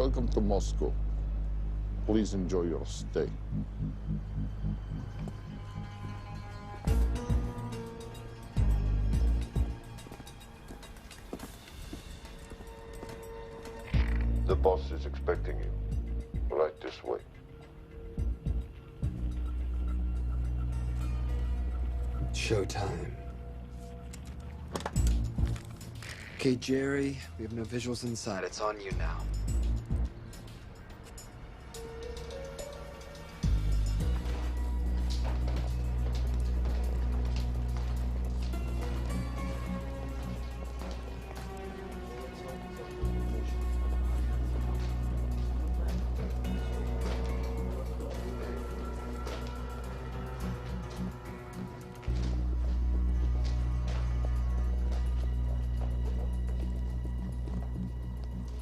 Welcome to Moscow. Please enjoy your stay. The boss is expecting you. Right this way. Showtime. Okay, Jerry, we have no visuals inside. It's on you now.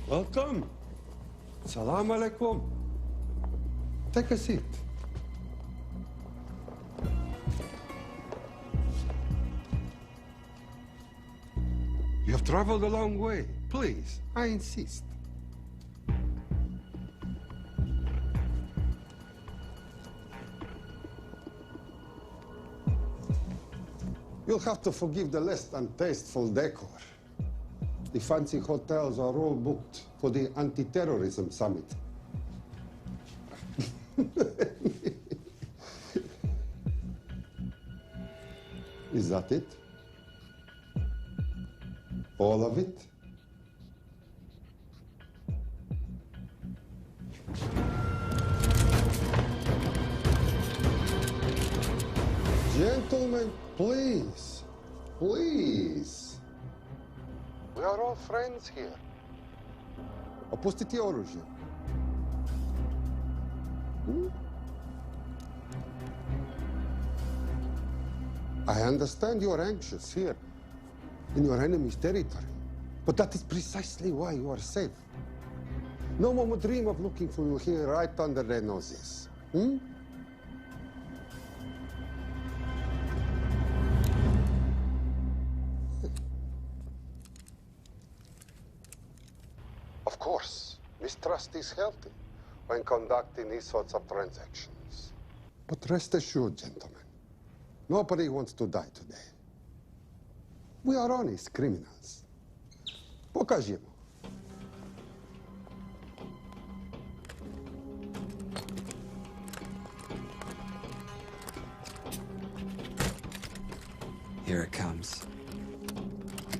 Welcome. Salam alaikum. Take a seat. You have traveled a long way. Please, I insist. You'll have to forgive the less than tasteful decor. The fancy hotels are all booked for the anti-terrorism summit. Is that it? All of it? Gentlemen, please, please. We are all friends here. Opustite oružje. I understand you're anxious here, in your enemy's territory. But that is precisely why you are safe. No one would dream of looking for you here right under their noses. Of course, mistrust is healthy when conducting these sorts of transactions. But rest assured, gentlemen, nobody wants to die today. We are honest criminals. Pokażemy. Here it comes.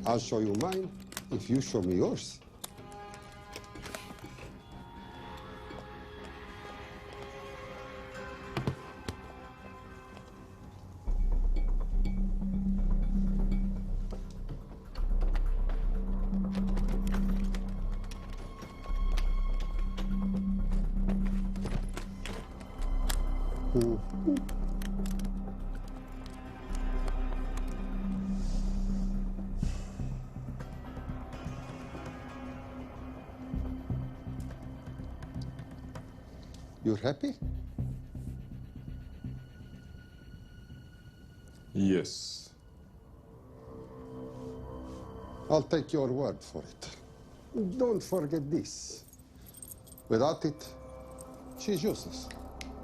I'll show you mine if you show me yours. You're happy? Yes. I'll take your word for it. Don't forget this. Without it, she's useless.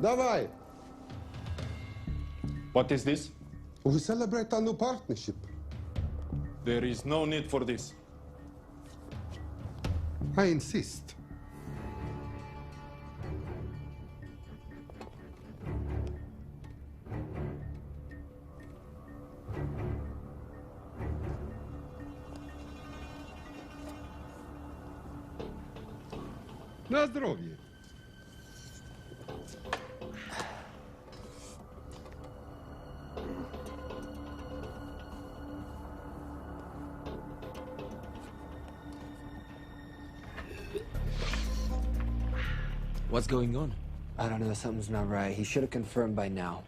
Давай! What is this? We celebrate our new partnership. There is no need for this. I insist. На здоровье. What's going on? I don't know, something's not right. He should have confirmed by now.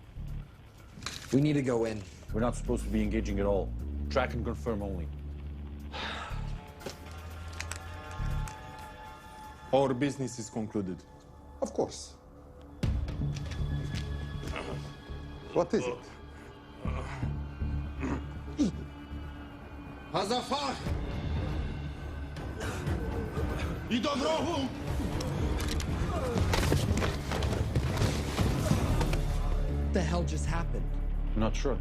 We need to go in. We're not supposed to be engaging at all. Track and confirm only. Our business is concluded. Of course. What is it? Hazafar! I do wrogu! the hell just happened? I'm not sure.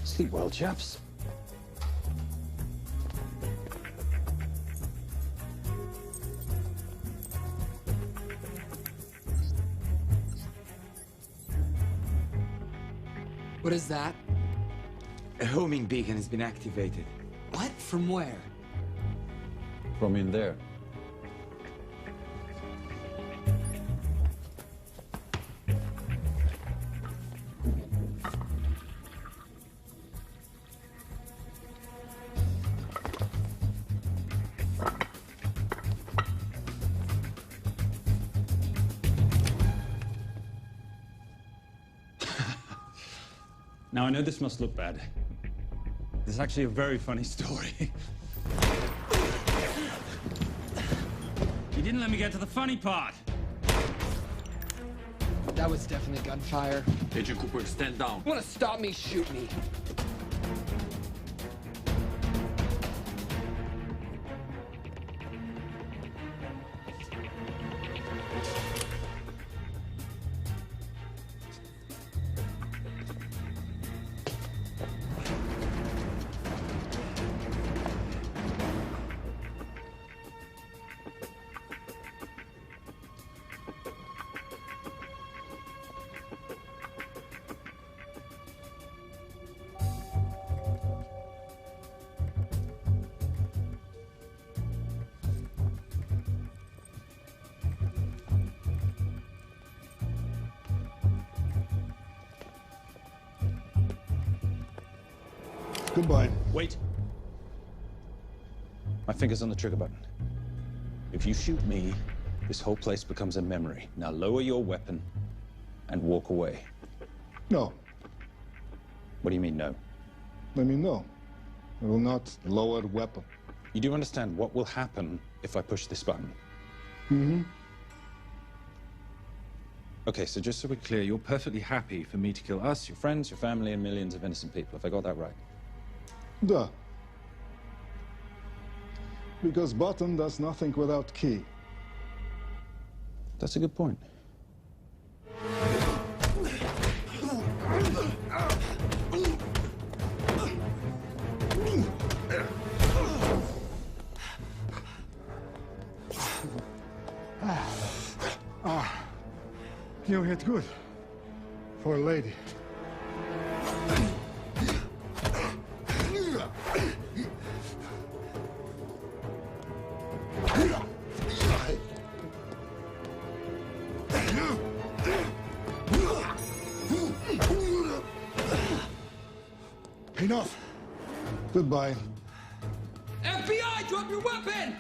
Sleep well, chaps. What is that? A homing beacon has been activated. What? From where? From in there. Now, I know this must look bad. This is actually a very funny story. You didn't let me get to the funny part. That was definitely gunfire. Agent Cooper, stand down. You wanna stop me, shoot me. Goodbye. Wait. My finger's on the trigger button. If you shoot me, this whole place becomes a memory. Now lower your weapon and walk away. No. What do you mean, no? I mean, no. I will not lower the weapon. You do understand what will happen if I push this button? Mm-hmm. Okay, so just so we're clear, you're perfectly happy for me to kill us, your friends, your family, and millions of innocent people. Have I got that right? Duh. Because button does nothing without key. That's a good point. You hit good. For a lady. Enough. Goodbye. FBI, drop your weapon!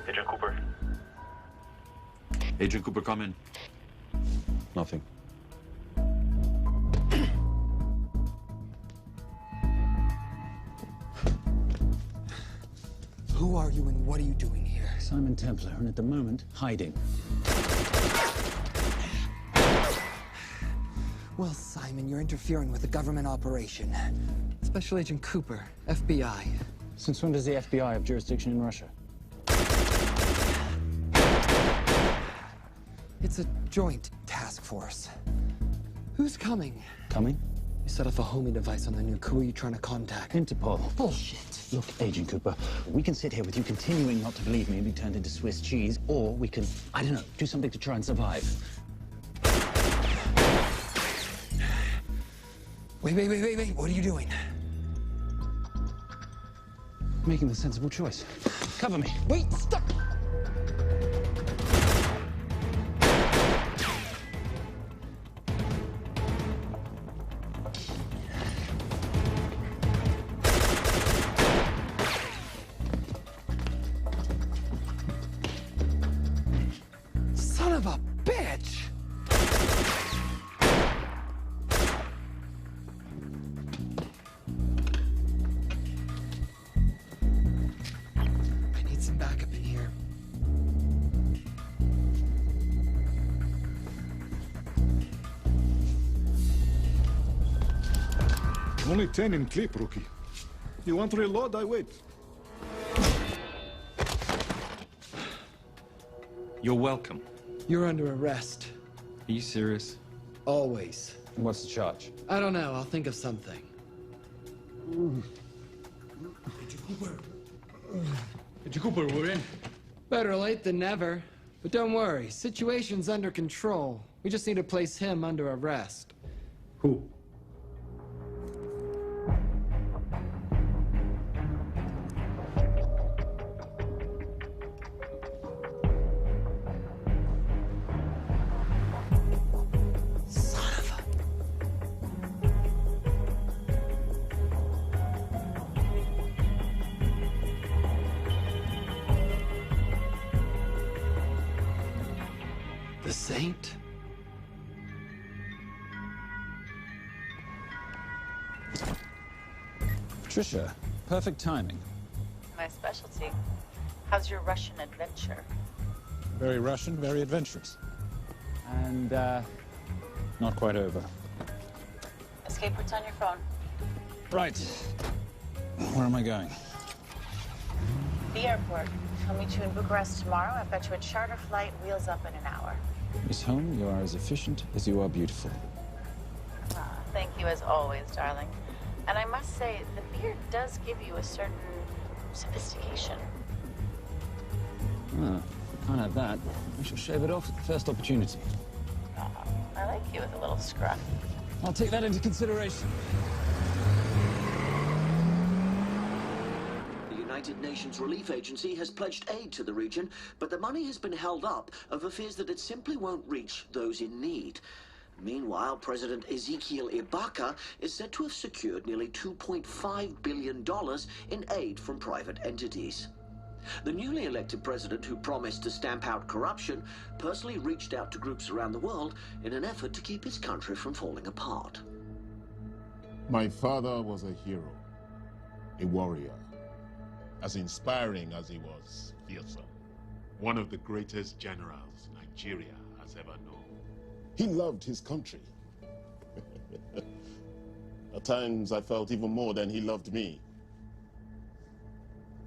Agent Cooper. Agent Cooper, come in. Nothing. Who are you and what are you doing here? Simon Templar, and at the moment, hiding. Well, Simon, you're interfering with a government operation. Special Agent Cooper, FBI. Since when does the FBI have jurisdiction in Russia? It's a joint task force. Who's coming? Coming? You set off a homing device on the nuke. Who are you trying to contact? Interpol. Bullshit. Look, Agent Cooper, we can sit here with you continuing not to believe me and be turned into Swiss cheese, or we can, I don't know, do something to try and survive. Wait. What are you doing? Making the sensible choice. Cover me. Wait, stop! Son of a bitch! I Only 10 in clip, rookie. You want to reload? I wait. You're welcome. You're under arrest. Are you serious? Always. What's the charge? I don't know. I'll think of something. Agent Cooper, we're in. Better late than never. But don't worry. Situation's under control. We just need to place him under arrest. Who? Son of a... The Saint? Patricia, perfect timing. My specialty. How's your Russian adventure? Very Russian, very adventurous. And, not quite over. Escape routes on your phone. Right. Where am I going? The airport. I'll meet you in Bucharest tomorrow. I've got you a charter flight, wheels up in an hour. Miss Holm, you are as efficient as you are beautiful. Ah, thank you as always, darling. And I must say, the beard does give you a certain sophistication. Ah, can't have that. I shall shave it off at the first opportunity. I like you with a little scruff. I'll take that into consideration. The United Nations Relief Agency has pledged aid to the region, but the money has been held up over fears that it simply won't reach those in need. Meanwhile, President Ezekiel Ibaka is said to have secured nearly $2.5 billion in aid from private entities. The newly elected president, who promised to stamp out corruption, personally reached out to groups around the world in an effort to keep his country from falling apart. My father was a hero, a warrior, as inspiring as he was fearsome. One of the greatest generals Nigeria has ever known. He loved his country. At times I felt even more than he loved me.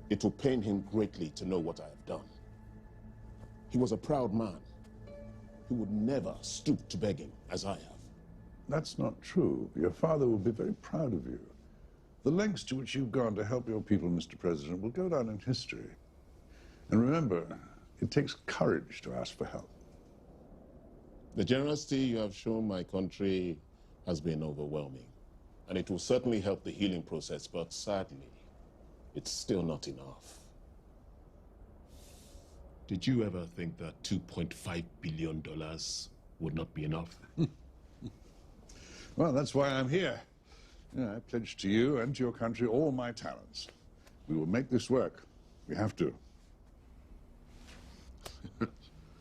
It will pain him greatly to know what I have done. He was a proud man. He would never stoop to begging as I have. That's not true. Your father will be very proud of you. The lengths to which you've gone to help your people, Mr. President, will go down in history. And remember, it takes courage to ask for help. The generosity you have shown my country has been overwhelming. And it will certainly help the healing process, but sadly, it's still not enough. Did you ever think that $2.5 billion would not be enough? Well, that's why I'm here. I pledge to you and to your country all my talents. We will make this work. We have to.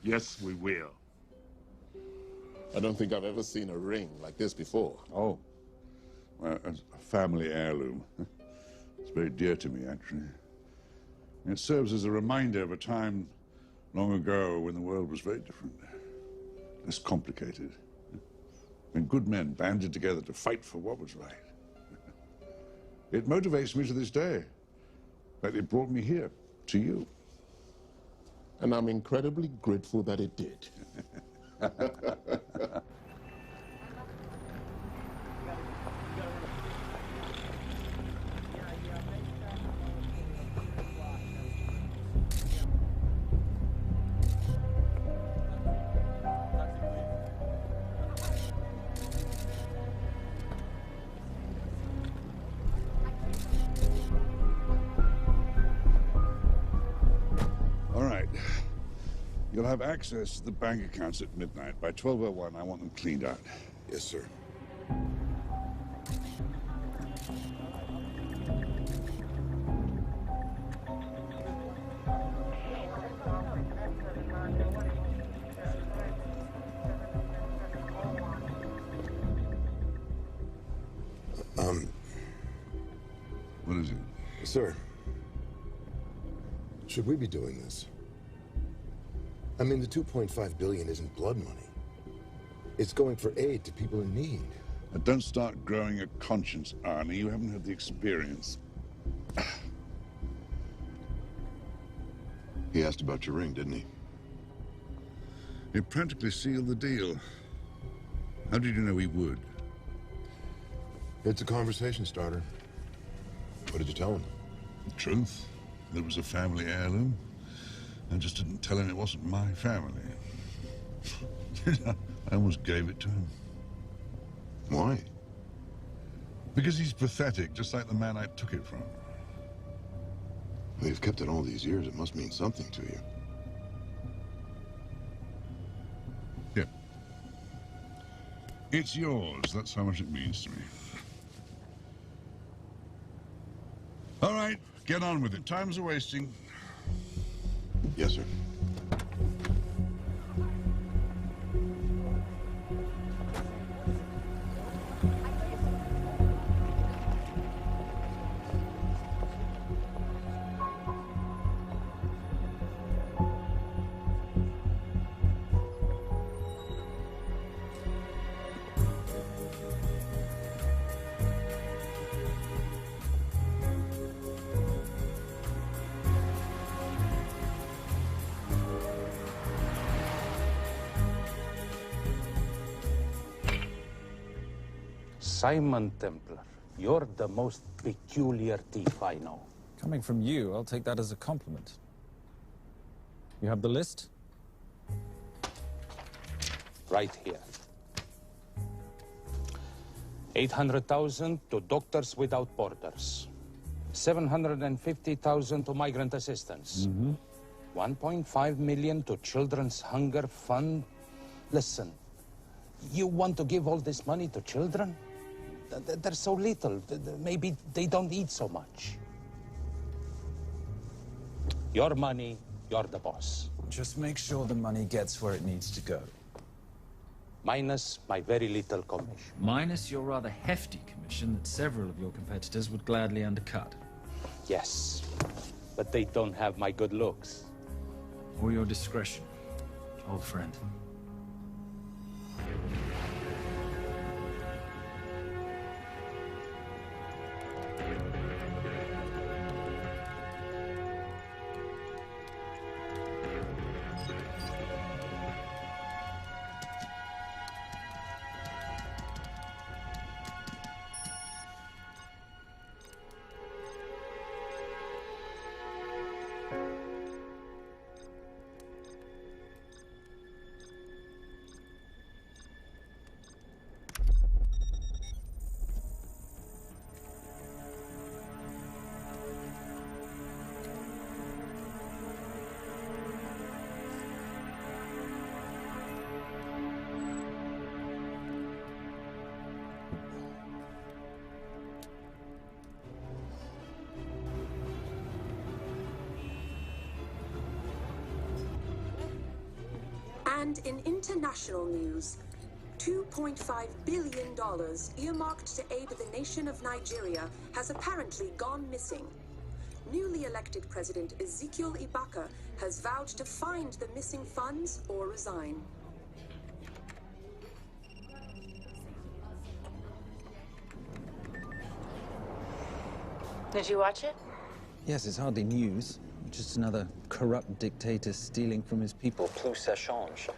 Yes, we will. I don't think I've ever seen a ring like this before. Oh, well, it's a family heirloom. It's very dear to me, actually. It serves as a reminder of a time long ago when the world was very different, less complicated, when good men banded together to fight for what was right. It motivates me to this day. But it brought me here, to you. And I'm incredibly grateful that it did. You'll have access to the bank accounts at midnight. By 12:01, I want them cleaned out. Yes, sir. What is it? Sir, should we be doing this? I mean, the $2.5 billion isn't blood money. It's going for aid to people in need. But don't start growing a conscience, Arnie. You haven't had the experience. He asked about your ring, didn't he? It practically sealed the deal. How did you know he would? It's a conversation starter. What did you tell him? The truth. That it was a family heirloom. I just didn't tell him it wasn't my family. I almost gave it to him. Why? Because he's pathetic, just like the man I took it from. Well, you've kept it all these years. It must mean something to you. Yeah. It's yours. That's how much it means to me. All right, get on with it. Time's a-wasting. Yes, sir. Simon Templar, you're the most peculiar thief I know. Coming from you, I'll take that as a compliment. You have the list? Right here. 800,000 to Doctors Without Borders. 750,000 to migrant assistance. 1.5 million to Children's Hunger Fund. Listen, you want to give all this money to children? They're so little. Maybe they don't eat so much. Your money, you're the boss. Just make sure the money gets where it needs to go. Minus my very little commission. Minus your rather hefty commission that several of your competitors would gladly undercut. Yes, but they don't have my good looks. Or your discretion, old friend. And in international news, $2.5 billion earmarked to aid the nation of Nigeria has apparently gone missing. Newly elected President Ezekiel Ibaka has vowed to find the missing funds or resign. Did you watch it? Yes, it's hardly news. Just another corrupt dictator stealing from his people. Plus ça change.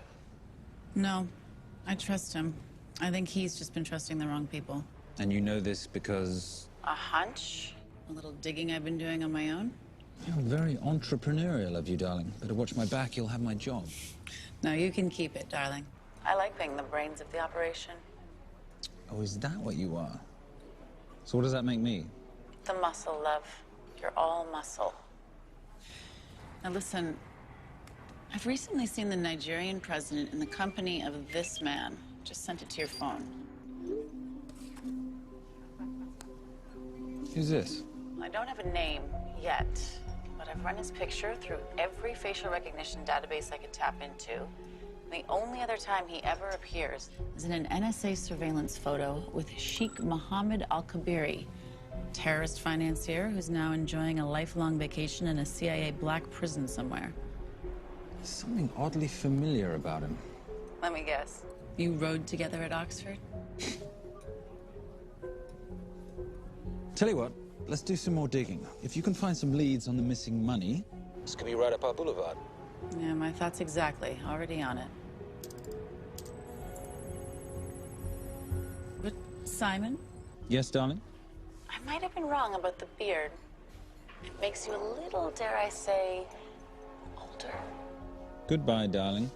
No, I trust him. I think he's just been trusting the wrong people. And you know this because... A hunch? A little digging I've been doing on my own? You're very entrepreneurial of you, darling. Better watch my back, you'll have my job. No, you can keep it, darling. I like being the brains of the operation. Oh, is that what you are? So what does that make me? The muscle, love. You're all muscle. Now listen, I've recently seen the Nigerian president in the company of this man. Just sent it to your phone. Who's this? I don't have a name yet, but I've run his picture through every facial recognition database I could tap into. The only other time he ever appears is in an NSA surveillance photo with Sheikh Mohammed Al-Kabiri, terrorist financier who's now enjoying a lifelong vacation in a CIA black prison somewhere. There's something oddly familiar about him. Let me guess. You rode together at Oxford? Tell you what, let's do some more digging. If you can find some leads on the missing money, this could be right up our boulevard. Yeah, my thoughts exactly. Already on it. But, Simon? Yes, darling? I might have been wrong about the beard. It makes you a little, dare I say, older. Goodbye, darling.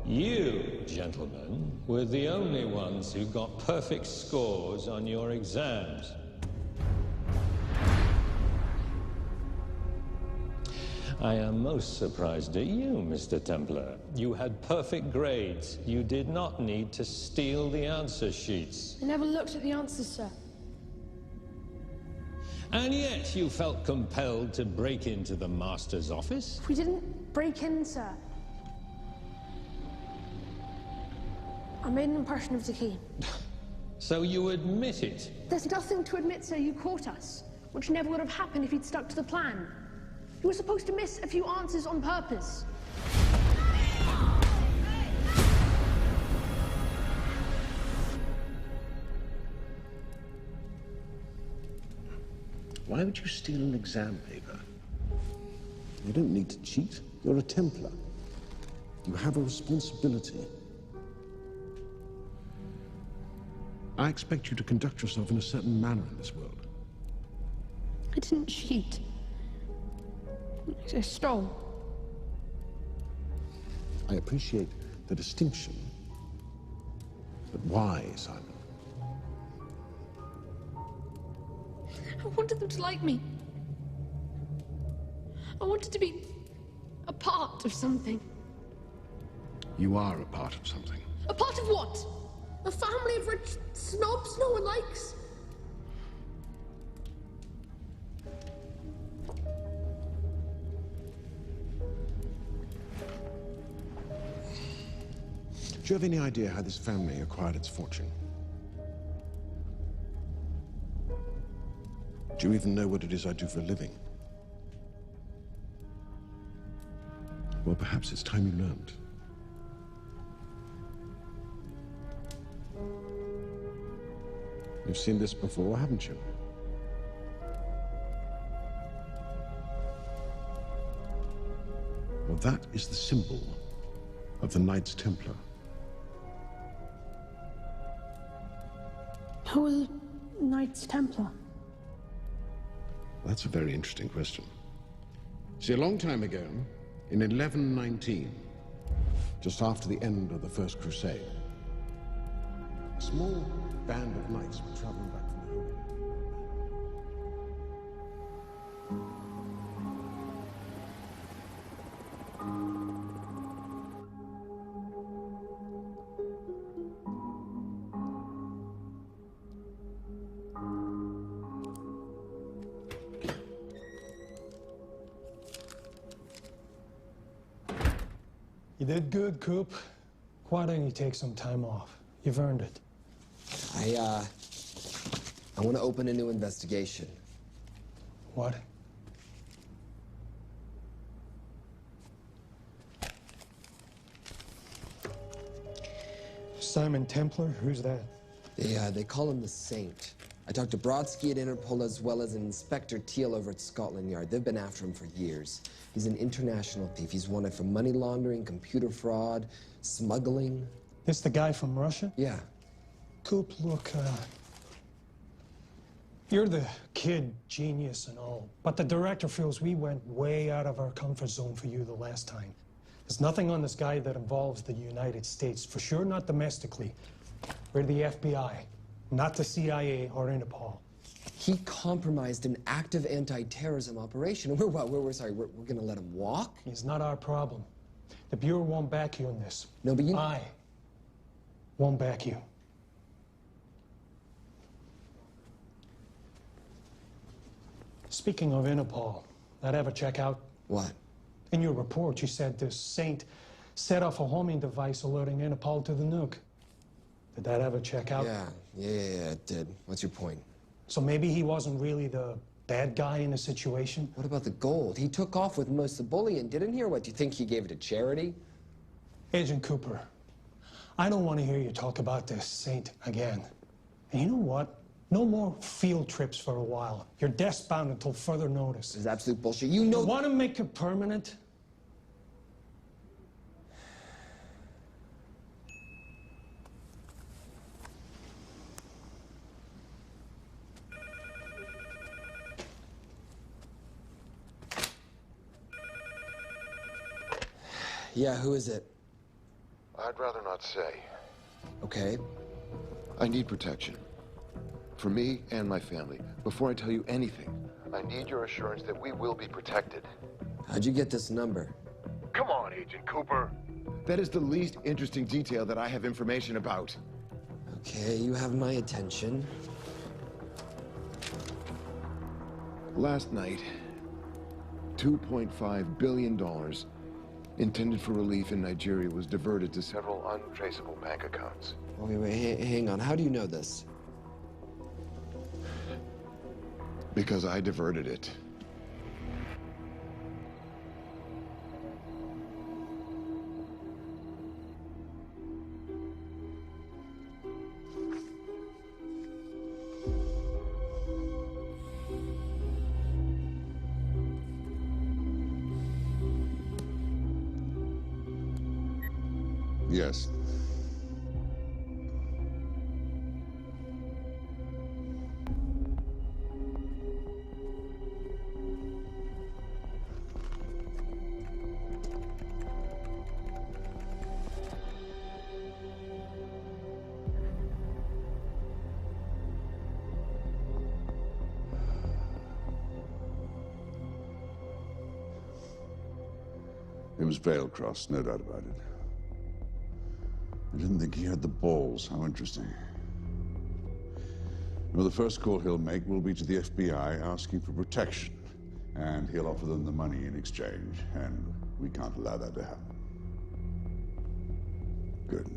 You, gentlemen, were the only ones who got perfect scores on your exams. I am most surprised at you, Mr. Templar. You had perfect grades. You did not need to steal the answer sheets. I never looked at the answers, sir. And yet you felt compelled to break into the master's office? We didn't break in, sir. I made an impression of the key. So you admit it? There's nothing to admit, sir. You caught us, which never would have happened if you'd stuck to the plan. You were supposed to miss a few answers on purpose. Why would you steal an exam paper? You don't need to cheat. You're a Templar. You have a responsibility. I expect you to conduct yourself in a certain manner in this world. I didn't cheat. I stole. I appreciate the distinction. But why, Simon? I wanted them to like me. I wanted to be a part of something. You are a part of something. A part of what? A family of rich snobs no one likes? Do you have any idea how this family acquired its fortune? Do you even know what it is I do for a living? Well, perhaps it's time you learned. You've seen this before, haven't you? Well, that is the symbol of the Knights Templar. Who are the Knights Templar? That's a very interesting question. See, a long time ago, in 1119, just after the end of the First Crusade, a small band of knights were traveling back from the Holy Land. You did good, Coop. Why don't you take some time off? You've earned it. I want to open a new investigation. What? Simon Templar? Who's that? They call him the Saint. I talked to Brodsky at Interpol as well as Inspector Teal over at Scotland Yard. They've been after him for years. He's an international thief. He's wanted for money laundering, computer fraud, smuggling. This the guy from Russia? Yeah. Coop, look, you're the kid genius and all, but the director feels we went way out of our comfort zone for you the last time. There's nothing on this guy that involves the United States, for sure not domestically. We're the FBI, not the CIA or Interpol. He compromised an active anti-terrorism operation, and we're gonna let him walk? It's not our problem. The Bureau won't back you in this. No, but you... I won't back you. Speaking of Interpol, that ever check out? What? In your report, you said this Saint set off a homing device alerting Interpol to the nuke. Did that ever check out? Yeah, it did. What's your point? So maybe he wasn't really the bad guy in the situation. What about the gold? He took off with most of the bullion, didn't he? Or what, do you think he gave it to charity? Agent Cooper, I don't want to hear you talk about this saint again. And you know what? No more field trips for a while. You're desk-bound until further notice. This is absolute bullshit. You know... You want to make it permanent? Yeah, who is it? I'd rather not say. Okay. I need protection. For me and my family. Before I tell you anything, I need your assurance that we will be protected. How'd you get this number? Come on, Agent Cooper. That is the least interesting detail that I have information about. Okay, you have my attention. Last night, $2.5 billion intended for relief in Nigeria was diverted to several untraceable bank accounts. Oh, wait, hang on. How do you know this? Because I diverted it. Yes. It was Veilcross, no doubt about it. I didn't think he had the balls. How interesting. Well, the first call he'll make will be to the FBI asking for protection. And he'll offer them the money in exchange. And we can't allow that to happen. Good.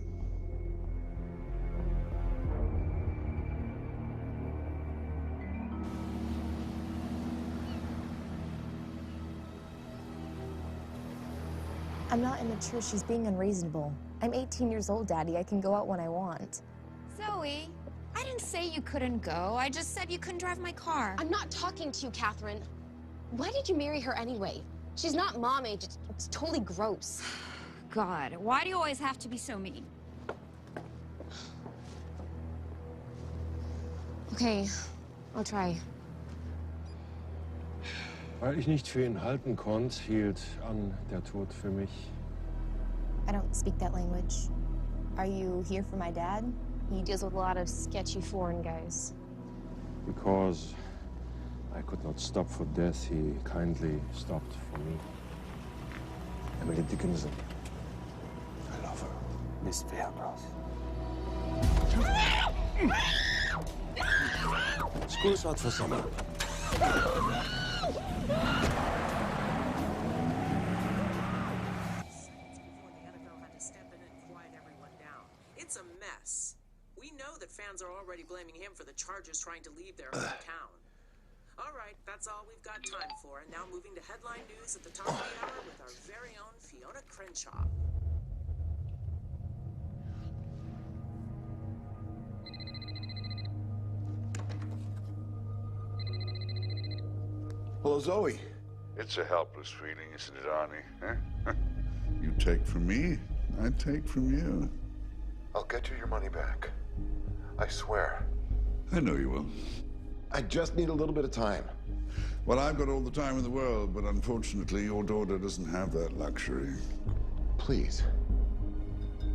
I'm not immature. She's being unreasonable. I'm 18 years old, Daddy. I can go out when I want. Zoe, I didn't say you couldn't go. I just said you couldn't drive my car. I'm not talking to you, Catherine. Why did you marry her anyway? She's not mom age. It's totally gross. God, why do you always have to be so mean? Okay, I'll try. Weil ich nicht für ihn halten konnte, hielt an der Tod für mich. I don't speak that language. Are you here for my dad? He deals with a lot of sketchy foreign guys. Because I could not stop for death, he kindly stopped for me. Emily Dickinson. I love her. Miss Veilcross. School's out for summer. It's a mess. We know that fans are already blaming him for the Chargers trying to leave their hometown. All right, that's all we've got time for. And now moving to headline news at the top of the hour with our very own Fiona Crenshaw. Hello, Zoe. It's a helpless feeling, isn't it, Arnie? Huh? You take from me, I take from you. I'll get you your money back. I swear. I know you will. I just need a little bit of time. Well, I've got all the time in the world, but unfortunately, your daughter doesn't have that luxury. Please,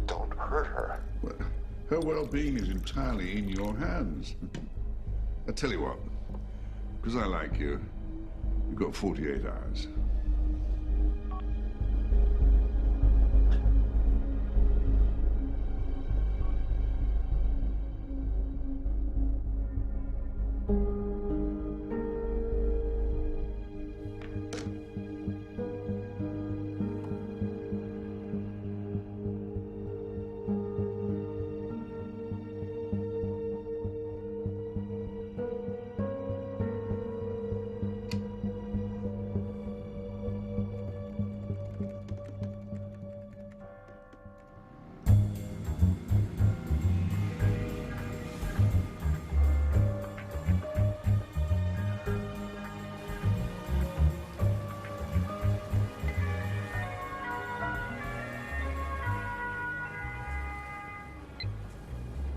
don't hurt her. Well, her well-being is entirely in your hands. I tell you what, because I like you, you've got 48 hours.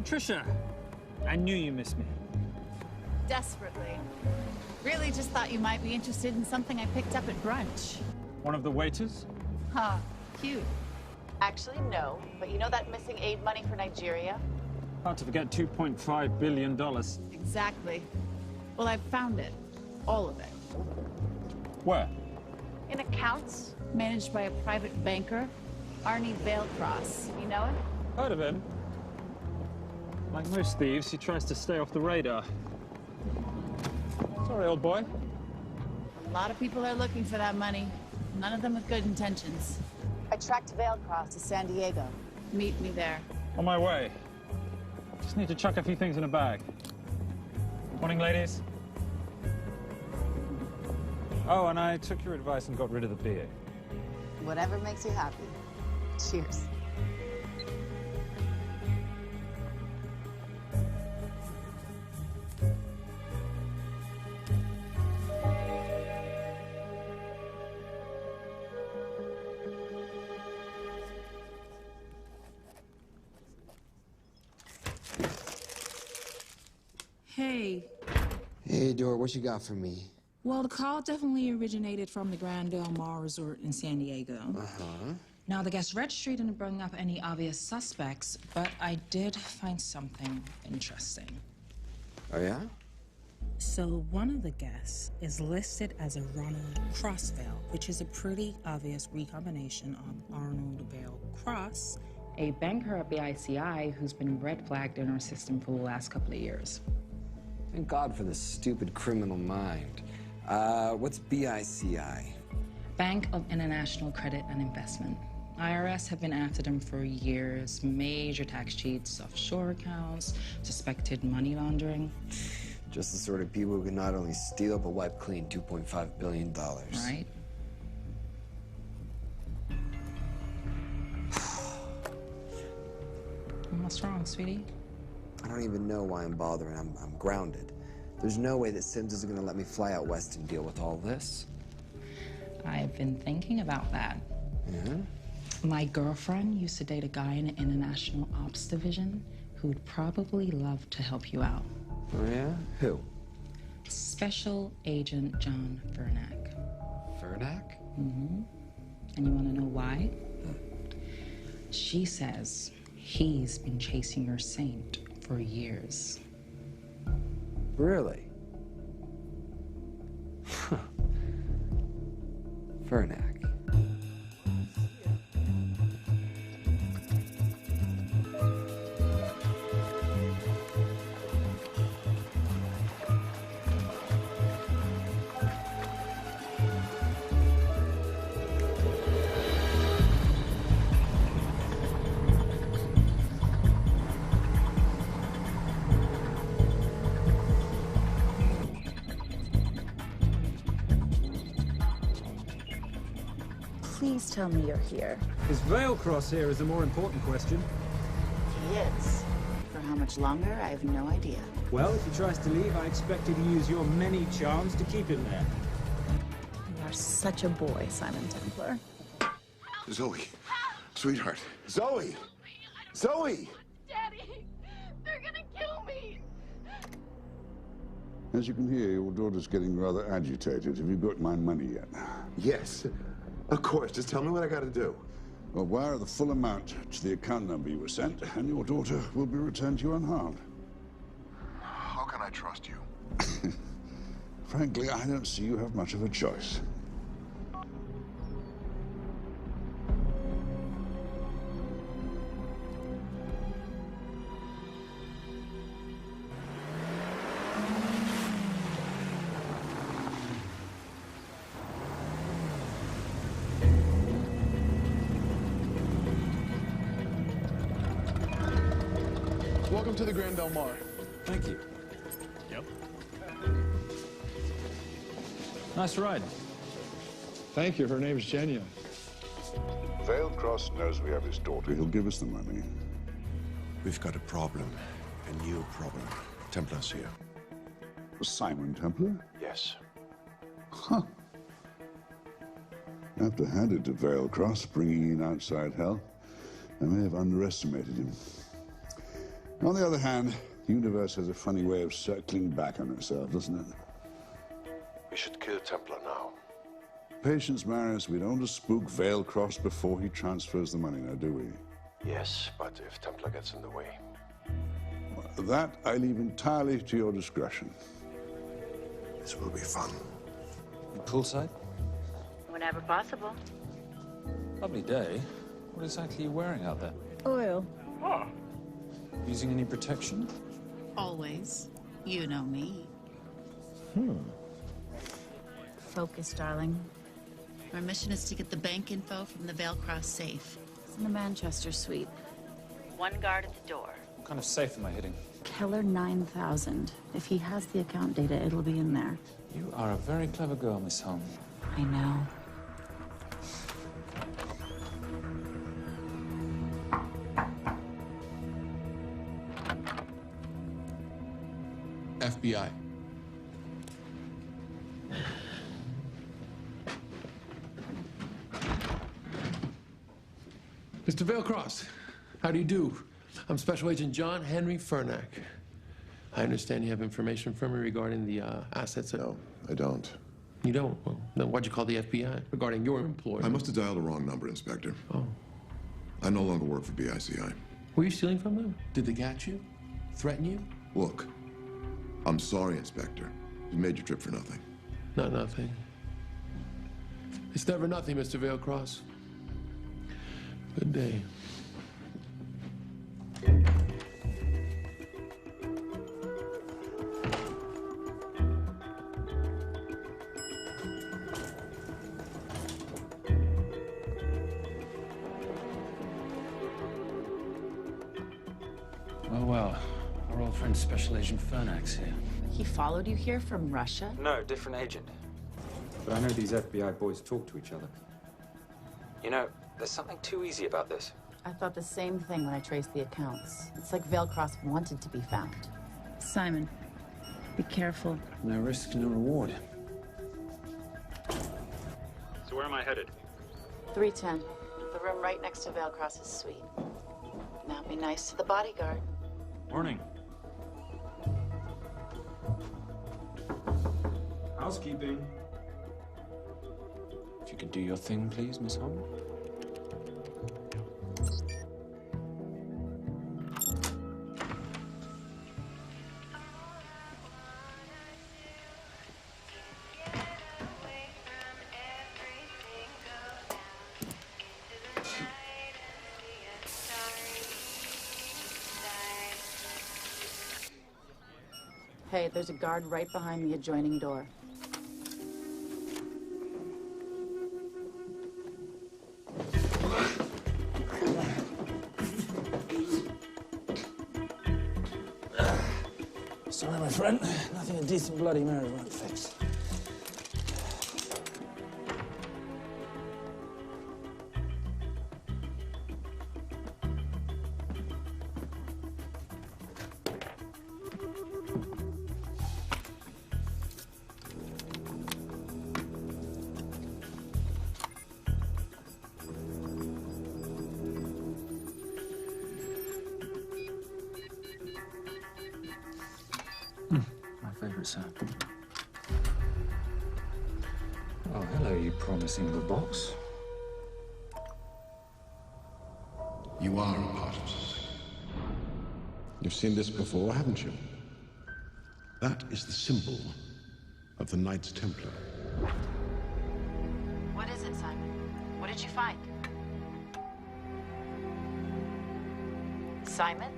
Patricia, I knew you missed me. Desperately. Really just thought you might be interested in something I picked up at brunch. One of the waiters? Huh, cute. Actually, no. But you know that missing aid money for Nigeria? Hard to forget $2.5 billion. Exactly. Well, I've found it. All of it. Where? In accounts managed by a private banker, Arnie Veilcross. You know him? Heard of him. Like most thieves, he tries to stay off the radar. Sorry, old boy. A lot of people are looking for that money. None of them with good intentions. I tracked Veilcross to San Diego. Meet me there. On my way. Just need to chuck a few things in a bag. Morning, ladies. Oh, and I took your advice and got rid of the beer. Whatever makes you happy. Cheers. Hey. Hey, Dora, what you got for me? Well, the call definitely originated from the Grand Del Mar Resort in San Diego. Uh-huh. Now, the guest registry didn't bring up any obvious suspects, but I did find something interesting. Oh, yeah? So one of the guests is listed as a Ronald Crossvale, which is a pretty obvious recombination of Arnold Vale Cross, a banker at BICI who's been red flagged in our system for the last couple of years. Thank God for this stupid criminal mind. What's BICI? Bank of International Credit and Investment. IRS have been after them for years. Major tax cheats, offshore accounts, suspected money laundering. Just the sort of people who can not only steal but wipe clean $2.5 billion. Right? What's wrong, sweetie? I don't even know why I'm bothering. I'm grounded. There's no way that Sims is gonna let me fly out west and deal with all this. I've been thinking about that. Yeah? My girlfriend used to date a guy in the International Ops Division who'd probably love to help you out. Oh, yeah? Who? Special Agent John Vernack. Vernack? Mm-hmm. And you want to know why? She says he's been chasing your saint for years. Really? Vernack. Please tell me you're here. Is Veilcross here is the more important question. He is. For how much longer, I have no idea. Well, if he tries to leave, I expect you to use your many charms to keep him there. You are such a boy, Simon Templar. Zoe. Sweetheart. Zoe! Zoe! Daddy! They're gonna kill me! As you can hear, your daughter's getting rather agitated. Have you got my money yet? Yes. Of course. Just tell me what I gotta do. Well, wire the full amount to the account number you were sent, and your daughter will be returned to you unharmed. How can I trust you? Frankly, I don't see you have much of a choice. Welcome to the Grand Del Mar. Thank you. Yep. Nice ride. Thank you. Her name's Genya. Veilcross knows we have his daughter. He'll give us the money. We've got a problem. A new problem. Templar's here. Simon Templar? Yes. Huh. I have to hand it to Veilcross, bringing in outside help. I may have underestimated him. On the other hand, the universe has a funny way of circling back on itself, doesn't it? We should kill Templar now. Patience, Marius. We don't just spook Vale Cross before he transfers the money now, do we? Yes, but if Templar gets in the way... That I leave entirely to your discretion. This will be fun. Poolside? Whenever possible. Lovely day. What exactly are you wearing out there? Oil. Using any protection? Always. You know me. Focus, darling. Our mission is to get the bank info from the Vale Cross safe. It's in the Manchester suite. One guard at the door. What kind of safe am I hitting? Keller 9000. If he has the account data, it'll be in there. You are a very clever girl, Miss Holmes. I know. FBI. Mr. Vale Cross, how do you do? I'm Special Agent John Henry Fernack. I understand you have information from me regarding the assets. No, I don't. You don't? Well, then why'd you call the FBI regarding your employer? I must have dialed the wrong number, Inspector. Oh. I no longer work for BICI. Were you stealing from them? Did they catch you? Threaten you? Look, I'm sorry, Inspector. You made your trip for nothing. Not nothing. It's never nothing, Mr. Vale Cross. Good day. Well, our old friend Special Agent Fernax here. He followed you here from Russia? No, different agent. But I know these FBI boys talk to each other. You know, there's something too easy about this. I thought the same thing when I traced the accounts. It's like Vale Cross wanted to be found. Simon, be careful. No risk, no reward. So where am I headed? 310. The room right next to Vale Cross's suite. Now be nice to the bodyguard. Morning. Housekeeping. If you could do your thing, please, Miss Holmes. Hey, there's a guard right behind the adjoining door. Sorry, my friend. Nothing a decent Bloody Mary won't fix. Sir. Oh, hello, you promising the box. You are a part of society. You've seen this before, haven't you? That is the symbol of the Knights Templar. What is it, Simon? What did you find? Simon?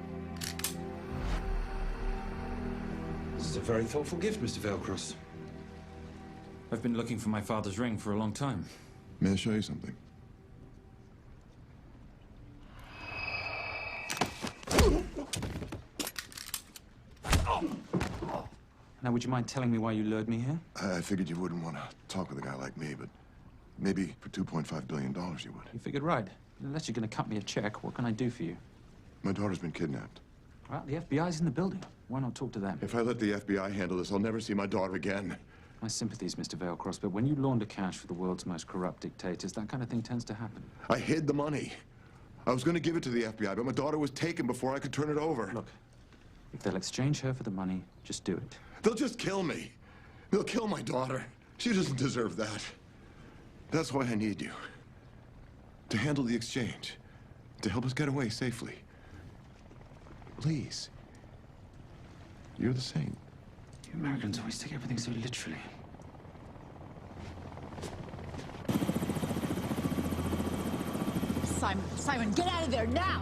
This is a very thoughtful gift, Mr. Vale Cross. I've been looking for my father's ring for a long time. May I show you something? Now, would you mind telling me why you lured me here? I figured you wouldn't want to talk with a guy like me, but maybe for $2.5 billion you would. You figured right. Unless you're going to cut me a check, what can I do for you? My daughter's been kidnapped. Well, the FBI's in the building. Why not talk to them? If I let the FBI handle this, I'll never see my daughter again. My sympathies, Mr. Vale Cross, but when you launder cash for the world's most corrupt dictators, that kind of thing tends to happen. I hid the money. I was going to give it to the FBI, but my daughter was taken before I could turn it over. Look, if they'll exchange her for the money, just do it. They'll just kill me. They'll kill my daughter. She doesn't deserve that. That's why I need you. To handle the exchange. To help us get away safely. Please. You're the saint. You Americans always take everything so literally. Simon, get out of there now!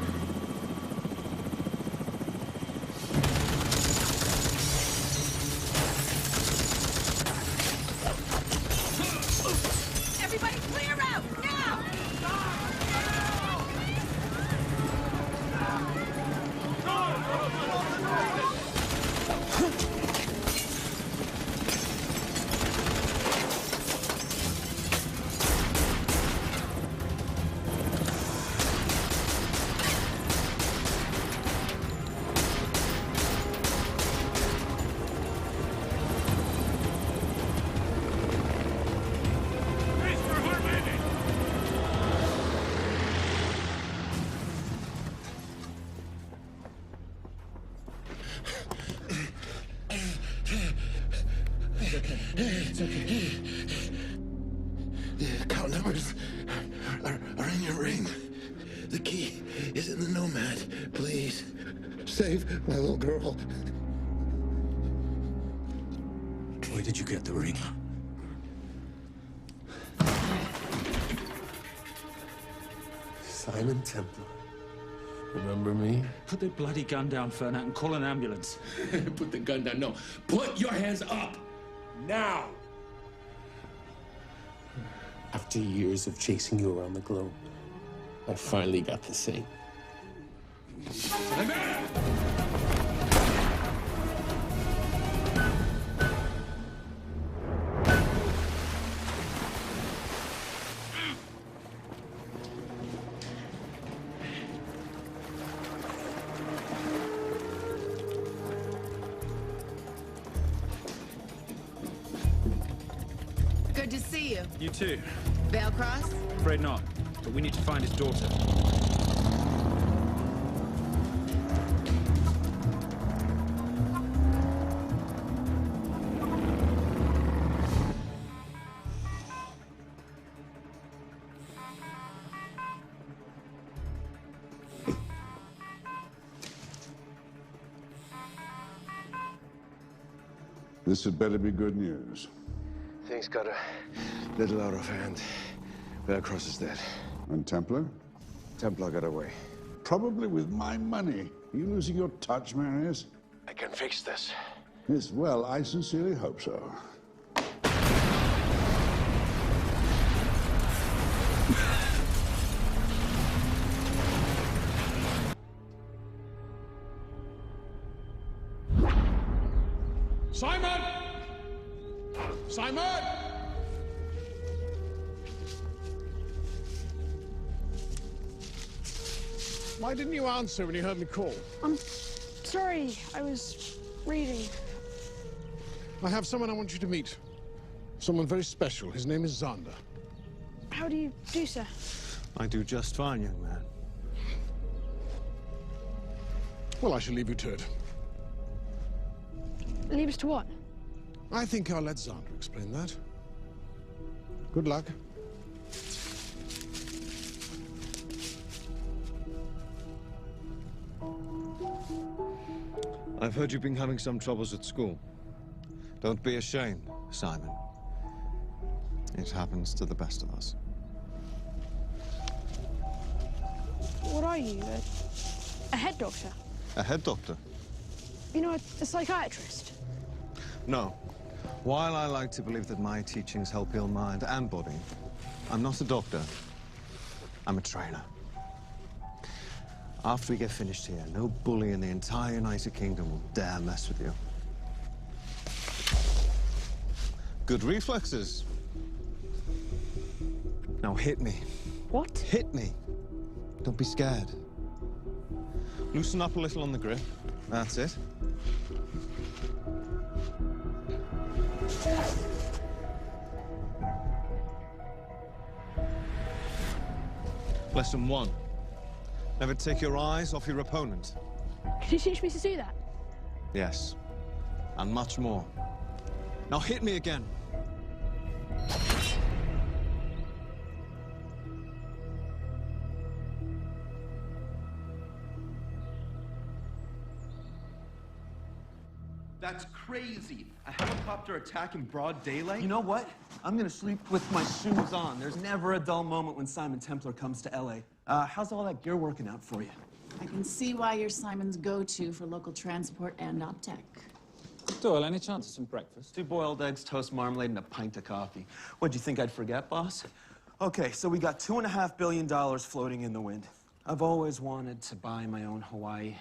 Everybody clear out, now! It's okay. The account numbers are in your ring. The key is in the Nomad. Please, save my little girl. Where did you get the ring? Simon Templar. Remember me? Put the bloody gun down, Fernand, and call an ambulance. Put the gun down. No. Put your hands up! Now! After years of chasing you around the globe, I finally got the same. Good to see you. You too. Vale Cross? Afraid not, but we need to find his daughter. This had better be good news. Things got a little out of hand. Vale Cross is dead. And Templar? Templar got away. Probably with my money. Are you losing your touch, Marius? I can fix this. Yes, well, I sincerely hope so. Simon! Simon! Why didn't you answer when you heard me call? I'm sorry, I was reading. I have someone I want you to meet. Someone very special. His name is Zander. How do you do, sir? I do just fine, young man. Well, I shall leave you to it. Leave us to what? I think I'll let Zander explain that. Good luck. I've heard you've been having some troubles at school. Don't be ashamed, Simon. It happens to the best of us. What are you? A head doctor? A head doctor? You know, a psychiatrist? No. While I like to believe that my teachings help heal mind and body, I'm not a doctor. I'm a trainer. After we get finished here, no bully in the entire United Kingdom will dare mess with you. Good reflexes. Now hit me. What? Hit me. Don't be scared. Loosen up a little on the grip. That's it. Lesson 1. Never take your eyes off your opponent. Can you teach me to do that? Yes. And much more. Now hit me again. That's crazy. A helicopter attack in broad daylight? You know what? I'm gonna sleep with my shoes on. There's never a dull moment when Simon Templar comes to LA. How's all that gear working out for you? I can see why you're Simon's go-to for local transport and OpTech. Doyle, any chance of some breakfast? 2 boiled eggs, toast, marmalade, and a pint of coffee. What'd you think I'd forget, boss? Okay, so we got $2.5 billion floating in the wind. I've always wanted to buy my own Hawaii.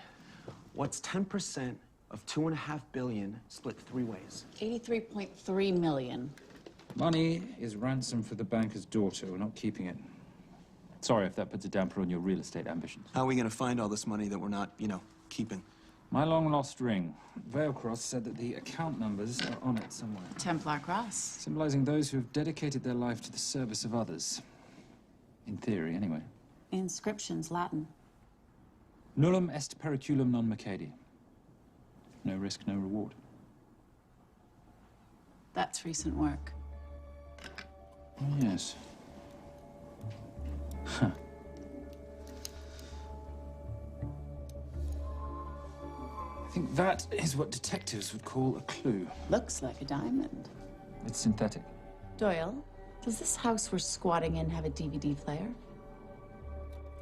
What's 10% of $2.5 billion split 3 ways? 83.3 million. Money is ransom for the banker's daughter. We're not keeping it. Sorry if that puts a damper on your real estate ambitions. How are we gonna find all this money that we're not, keeping? My long-lost ring. Veilcross said that the account numbers are on it somewhere. Templar Cross. Symbolizing those who have dedicated their life to the service of others. In theory, anyway. Inscription's Latin. Nullum est periculum non mercedi. No risk, no reward. That's recent work. Oh, yes. Huh. I think that is what detectives would call a clue. Looks like a diamond. It's synthetic. Doyle, does this house we're squatting in have a DVD player?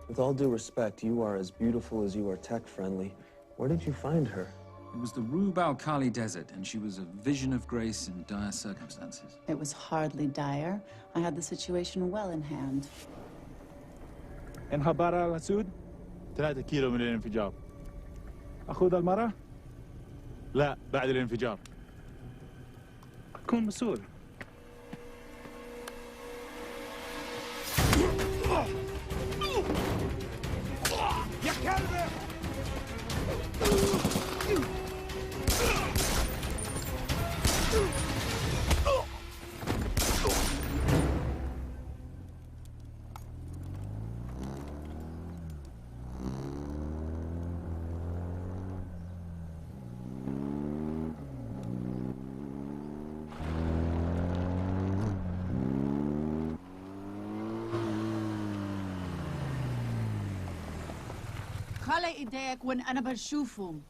With all due respect, you are as beautiful as you are tech-friendly. Where did you find her? It was the Rub al-Khali Desert, and she was a vision of grace in dire circumstances. It was hardly dire. I had the situation well in hand. انخبار على السود 3 كيلو من الانفجار. أخذ المرة؟ لا بعد الانفجار. كن مسؤول. يا كلب! خلي ايديك وين انا بشوفهم.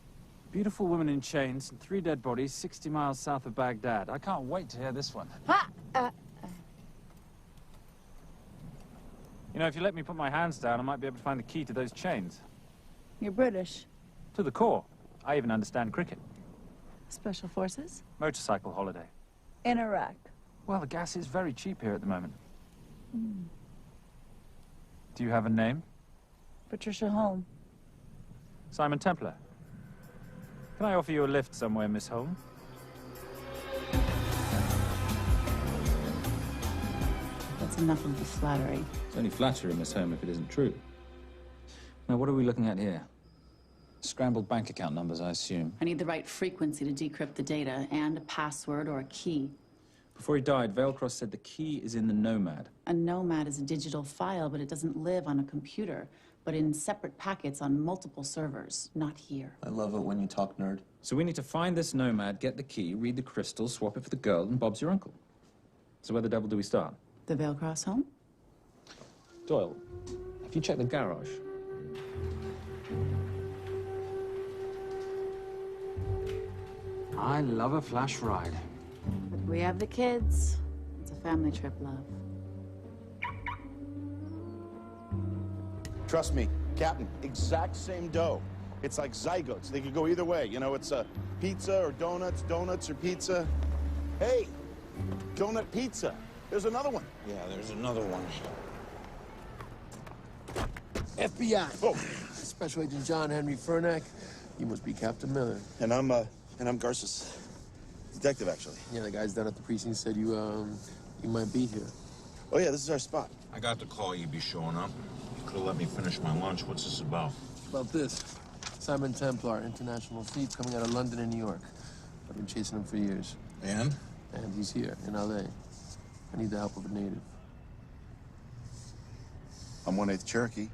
Beautiful woman in chains and 3 dead bodies 60 miles south of Baghdad. I can't wait to hear this one. You know, if you let me put my hands down, I might be able to find the key to those chains. You're British. To the core. I even understand cricket. Special Forces? Motorcycle holiday. In Iraq. Well, the gas is very cheap here at the moment. Do you have a name? Patricia Holm. Simon Templar. Can I offer you a lift somewhere, Miss Holm? That's enough of the flattery. It's only flattery, Miss Holm, if it isn't true. Now, what are we looking at here? Scrambled bank account numbers, I assume. I need the right frequency to decrypt the data and a password or a key. Before he died, Veilcross said the key is in the Nomad. A Nomad is a digital file, but it doesn't live on a computer, but in separate packets on multiple servers, not here. I love it when you talk nerd. So we need to find this Nomad, get the key, read the crystal, swap it for the girl, and Bob's your uncle. So where the devil do we start? The Veilcross home? Doyle, have you checked the garage? I love a flash ride. But we have the kids. It's a family trip, love. Trust me, Captain, exact same dough. It's like zygotes. They could go either way. You know, it's pizza or donuts, donuts or pizza. Hey, donut pizza. There's another one. Yeah, there's another one. FBI. Oh. Special Agent John Henry Furnack. You must be Captain Miller. And I'm Garces. Detective, actually. Yeah, the guys down at the precinct said you might be here. Oh, yeah, this is our spot. I got the call you'd be showing up. You could have let me finish my lunch. What's this about? About this. Simon Templar, international thief coming out of London and New York. I've been chasing him for years. And? And he's here, in L.A. I need the help of a native. I'm 1/8 Cherokee.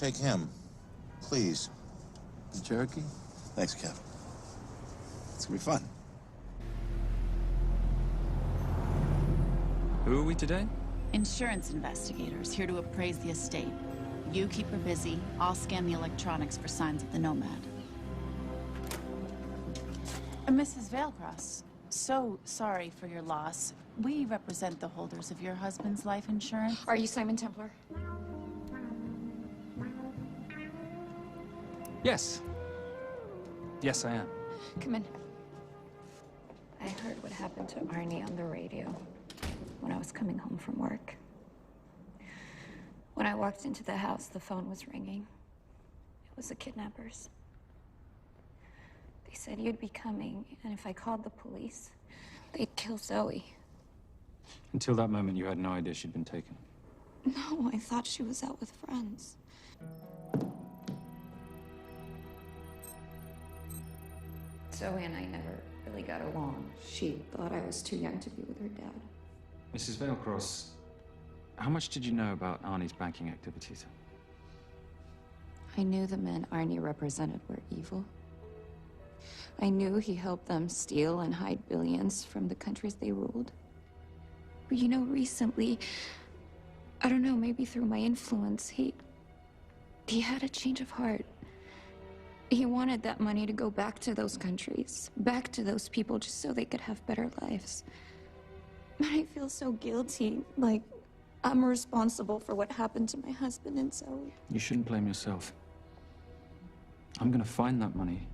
Take him. Please. The Cherokee? Thanks, Kev. It's gonna be fun. Who are we today? Insurance investigators here to appraise the estate. You keep her busy. I'll scan the electronics for signs of the Nomad. Mrs. Vailcross, so sorry for your loss. We represent the holders of your husband's life insurance. Are you Simon Templar? Yes. Yes, I am. Come in. I heard what happened to Arnie on the radio when I was coming home from work. When I walked into the house, the phone was ringing. It was the kidnappers. They said you'd be coming, and if I called the police, they'd kill Zoe. Until that moment, you had no idea she'd been taken. No, I thought she was out with friends. Zoe and I never really got along. She thought I was too young to be with her dad. Mrs. Vailcross, how much did you know about Arnie's banking activities? I knew the men Arnie represented were evil. I knew he helped them steal and hide billions from the countries they ruled. But you know, recently, I don't know, maybe through my influence, he had a change of heart. He wanted that money to go back to those countries, back to those people, just so they could have better lives. But I feel so guilty, like I'm responsible for what happened to my husband and Zoe. You shouldn't blame yourself. I'm gonna find that money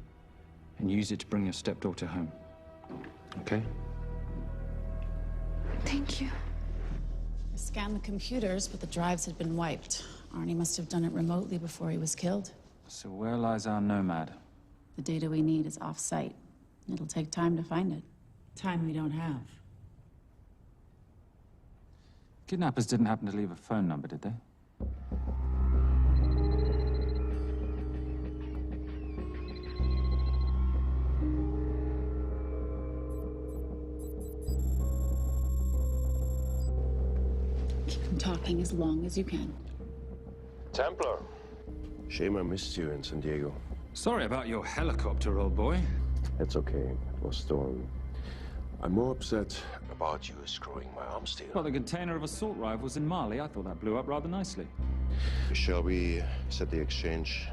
and use it to bring your stepdaughter home. Okay? Thank you. I scanned the computers, but the drives had been wiped. Arnie must have done it remotely before he was killed. So where lies our Nomad? The data we need is off-site. It'll take time to find it. Time we don't have. Kidnappers didn't happen to leave a phone number, did they? Keep them talking as long as you can. Templar. Shame I missed you in San Diego. Sorry about your helicopter, old boy. It's okay. It was stormy. I'm more upset about you screwing my arm steel. Well, the container of assault rifles in Mali, I thought that blew up rather nicely. Shall we set the exchange?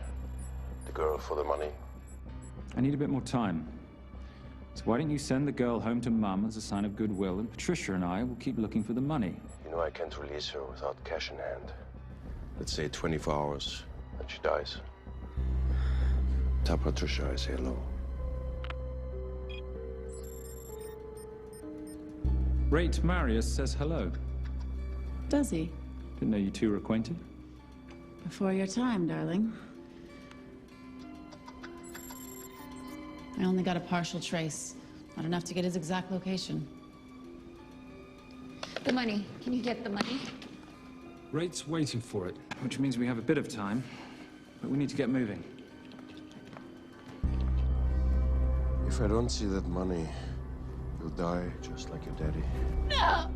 The girl for the money? I need a bit more time. So why don't you send the girl home to Mum as a sign of goodwill, and Patricia and I will keep looking for the money. You know I can't release her without cash in hand. Let's say 24 hours. And she dies. Tell Patricia I say hello. Rate Marius says hello. Does he? Didn't know you two were acquainted. Before your time, darling. I only got a partial trace. Not enough to get his exact location. The money. Can you get the money? Rate's waiting for it, which means we have a bit of time, but we need to get moving. If I don't see that money, you'll die just like your daddy. No!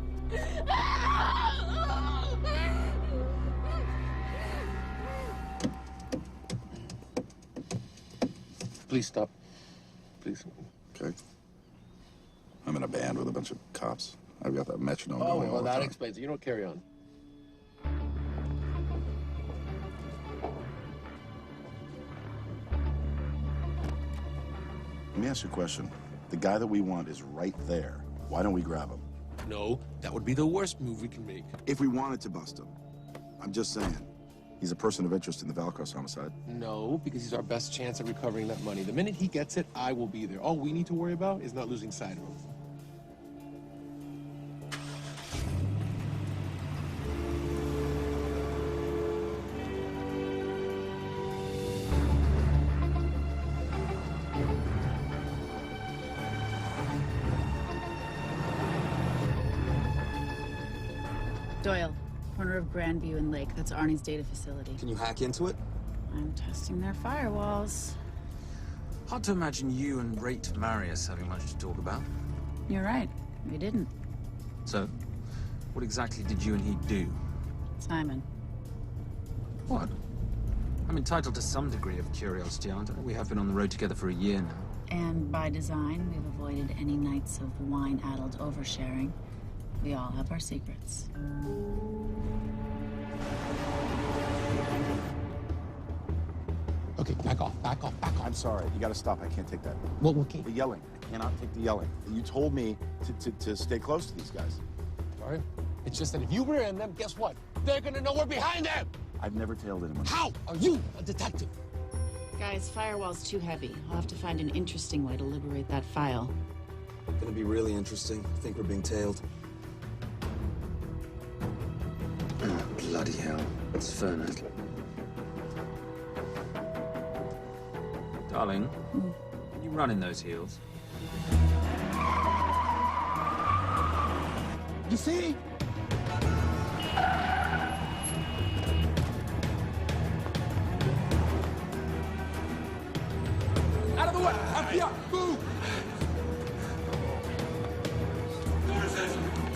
Please stop. Please. Okay. I'm in a band with a bunch of cops. I've got that metronome Oh, going all well, the that time. explains it. You don't carry on. Let me ask you a question. The guy that we want is right there. Why don't we grab him? No, that would be the worst move we can make. If we wanted to bust him. I'm just saying. He's a person of interest in the Vailcross homicide. No, because he's our best chance at recovering that money. The minute he gets it, I will be there. All we need to worry about is not losing sight of him. Doyle, corner of Grandview and Lake. That's Arnie's data facility. Can you hack into it? I'm testing their firewalls. Hard to imagine you and Rate Marius having much to talk about. You're right. We didn't. So, what exactly did you and he do? Simon. What? I'm entitled to some degree of curiosity, aren't I? We have been on the road together for a year now. And by design, we've avoided any nights of wine-addled oversharing. We all have our secrets. Okay, back off, back off, back off. I'm sorry. You gotta stop. I can't take that. Well, okay. The yelling. I cannot take the yelling. You told me to stay close to these guys. Sorry? It's just that if you rear end them, guess what? They're gonna know we're behind them! I've never tailed anyone. How are you a detective? Guys, firewall's too heavy. I'll have to find an interesting way to liberate that file. Gonna be really interesting. I think we're being tailed. Oh, bloody hell. It's Fernac. Darling, can you run in those heels? You see? Out of the way! Up here! Move!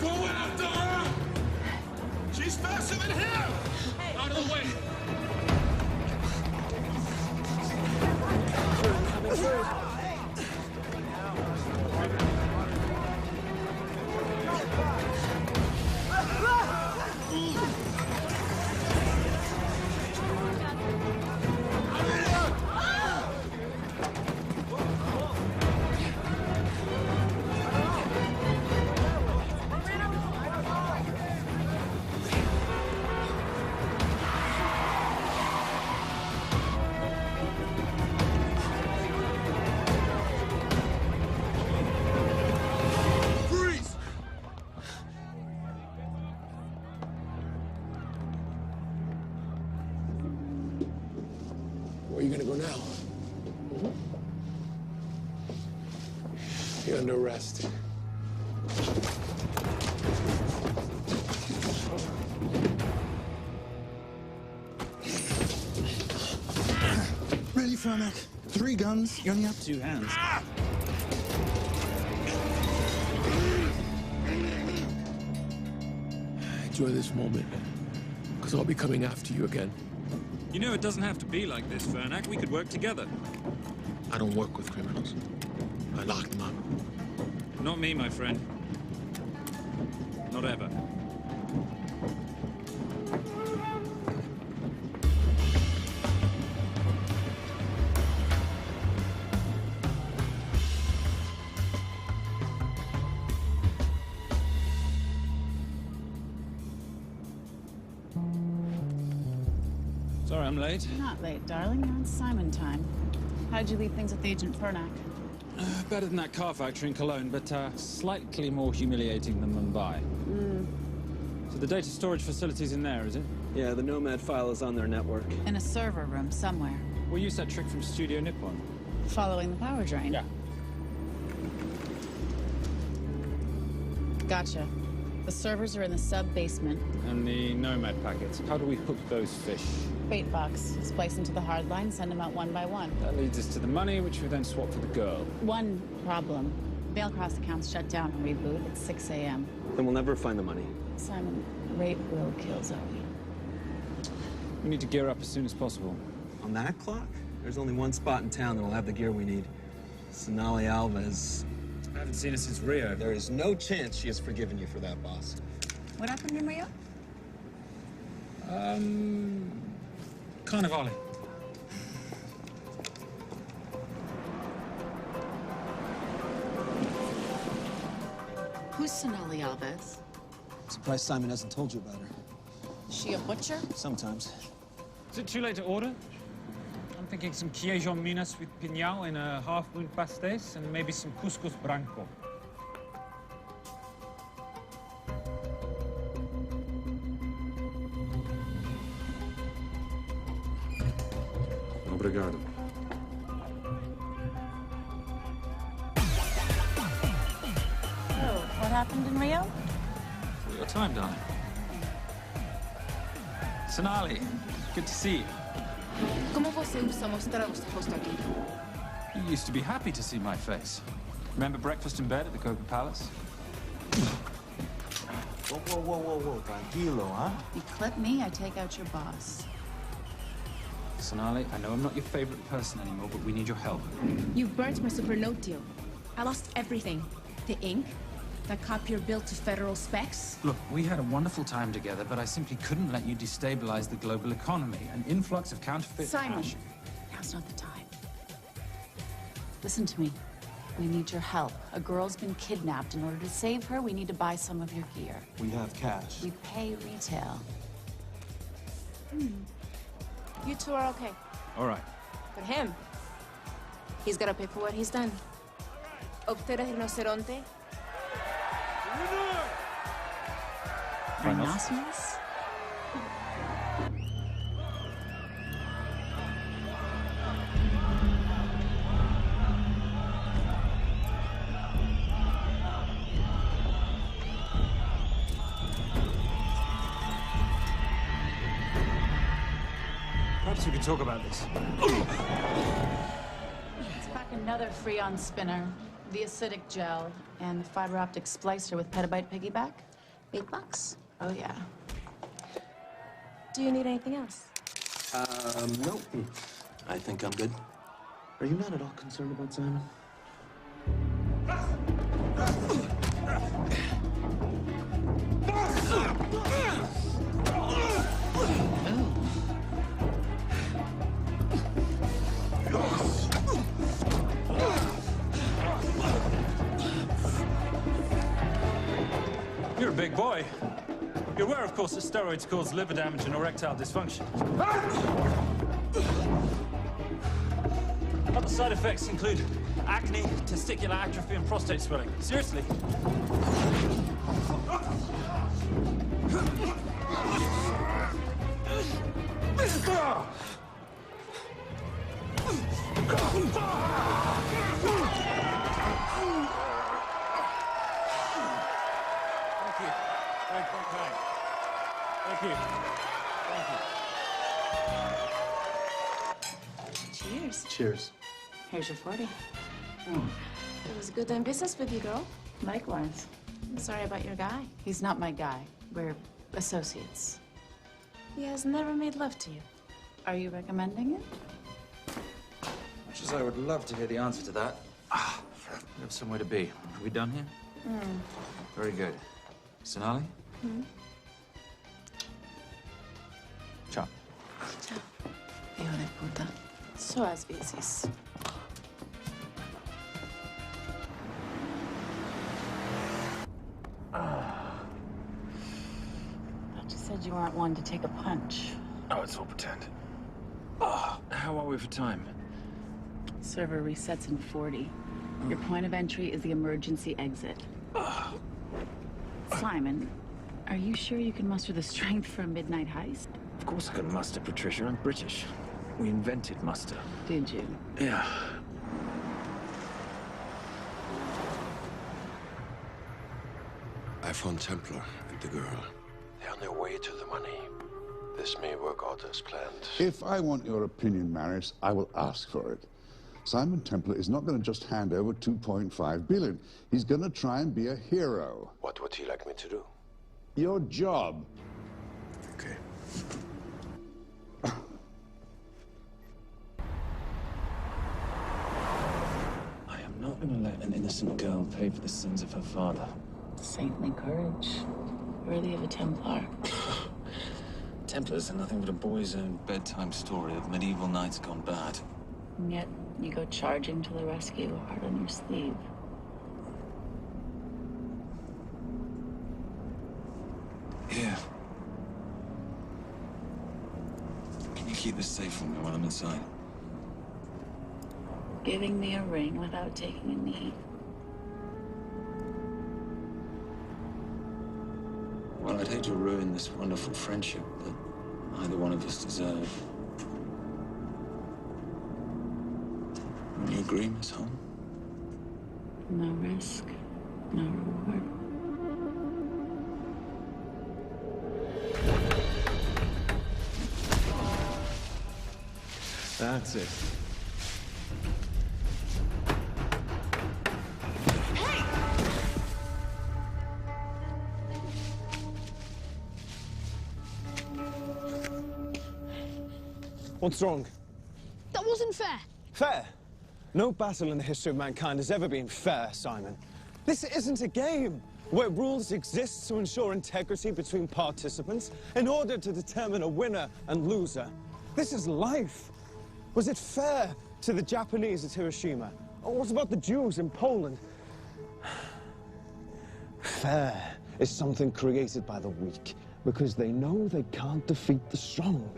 Go after her! She's faster than him! Out of the way! Where are you gonna go now? You're under arrest. Ready, Fernac? 3 guns. You only have 2 hands. Enjoy this moment, because I'll be coming after you again. You know, it doesn't have to be like this, Fernac. We could work together. I don't work with criminals. I lock them up. Not me, my friend. Not ever. Sorry I'm late. You're not late, darling. You're on Simon time. How'd you leave things with Agent Fernac? Better than that car factory in Cologne, but slightly more humiliating than Mumbai. So the data storage facility's in there, is it? Yeah, the Nomad file is on their network. In a server room somewhere. We'll use that trick from Studio Nippon. Following the power drain. Yeah. Gotcha. The servers are in the sub-basement. And the Nomad packets. How do we hook those fish? Bait box. Splice into the hard line, send them out one by one. That leads us to the money, which we then swap for the girl. One problem. Mailcross accounts shut down and reboot at 6 a.m. Then we'll never find the money. Simon, rape will kill Zoe. We need to gear up as soon as possible. On that clock? There's only one spot in town that'll have the gear we need. Sonali Alves. I haven't seen her since Rio. There is no chance she has forgiven you for that, boss. What happened in Rio? Carnivale. Who's Sonali Alves? Surprised Simon hasn't told you about her. Is she a butcher? Sometimes. Is it too late to order? I'm thinking some queijo minas with piñao in a half-moon pastéis and maybe some couscous branco. Obrigado. Oh, what happened in Rio? For your time, darling. Sonali, good to see you. Como você usa mostrar o seu rosto aqui? You used to be happy to see my face. Remember breakfast in bed at the Coca Palace? Whoa. Tranquilo, huh? You clip me, I take out your boss. Sonali, I know I'm not your favorite person anymore, but we need your help. You burnt my super note deal. I lost everything. The ink, that copier built to federal specs. Look, we had a wonderful time together, but I simply couldn't let you destabilize the global economy. An influx of counterfeit Simon, cash. now's not the time. Listen to me. We need your help. A girl's been kidnapped. In order to save her, we need to buy some of your gear. We have cash. We pay retail. You two are okay. All right. But him, he's gotta pay for what he's done. Optera rinoceronte. Rhinoceros? Perhaps we could talk about this. Let's pack another Freon spinner, the acidic gel, and the fiber optic splicer with petabyte piggyback. Big bucks. Oh, yeah. Do you need anything else? No. I think I'm good. Are you not at all concerned about Simon? You're a big boy. You're aware, of course, that steroids cause liver damage and erectile dysfunction. Other side effects include acne, testicular atrophy, and prostate swelling. Seriously. Cheers. Cheers. Here's your 40. It was good doing business with you, girl. Likewise. I'm sorry about your guy. He's not my guy. We're associates. He has never made love to you. Are you recommending it? Much as I would love to hear the answer to that, we have somewhere to be. Are we done here? Very good. Sonali? Ciao. Ciao. Hijo de puta. So as veces. But you said you weren't one to take a punch. Oh, it's all pretend. How are we for time? Server resets in 40. Your point of entry is the emergency exit. Simon, are you sure you can muster the strength for a midnight heist? Of course I can muster, Patricia. I'm British. We invented muster. Did you? Yeah. I found Templar and the girl. They're on their way to the money. This may work out as planned. If I want your opinion, Maris, I will ask for it. Simon Templar is not going to just hand over 2.5 billion. He's going to try and be a hero. What would he like me to do? Your job. Okay. I am not going to let an innocent girl pay for the sins of her father. Saintly courage. Worthy of a Templar. Templars are nothing but a boy's own bedtime story of medieval knights gone bad. And yet, you go charging to the rescue, heart on your sleeve. Yeah. Can you keep this safe from me while I'm inside? Giving me a ring without taking a knee. Well, I'd hate to ruin this wonderful friendship that neither one of us deserve. You agree, Miss Holm? No risk, no reward. That's it. What's wrong? That wasn't fair. Fair? No battle in the history of mankind has ever been fair, Simon. This isn't a game where rules exist to ensure integrity between participants in order to determine a winner and loser. This is life. Was it fair to the Japanese at Hiroshima? Or what about the Jews in Poland? Fair is something created by the weak because they know they can't defeat the strong.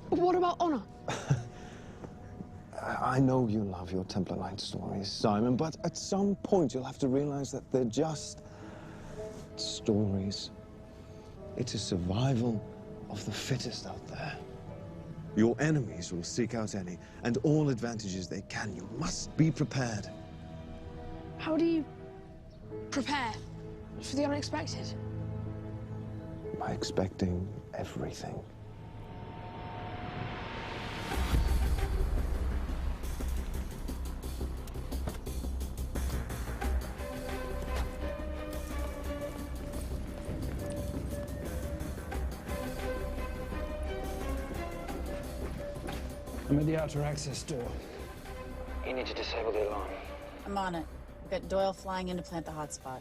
But what about honor? I know you love your Templar Knight stories, Simon, but at some point you'll have to realize that they're just stories. It's a survival of the fittest out there. Your enemies will seek out any and all advantages they can. You must be prepared. How do you prepare for the unexpected? By expecting everything. I'm at the outer access door. You need to disable the alarm. I'm on it. We've got Doyle flying in to plant the hotspot.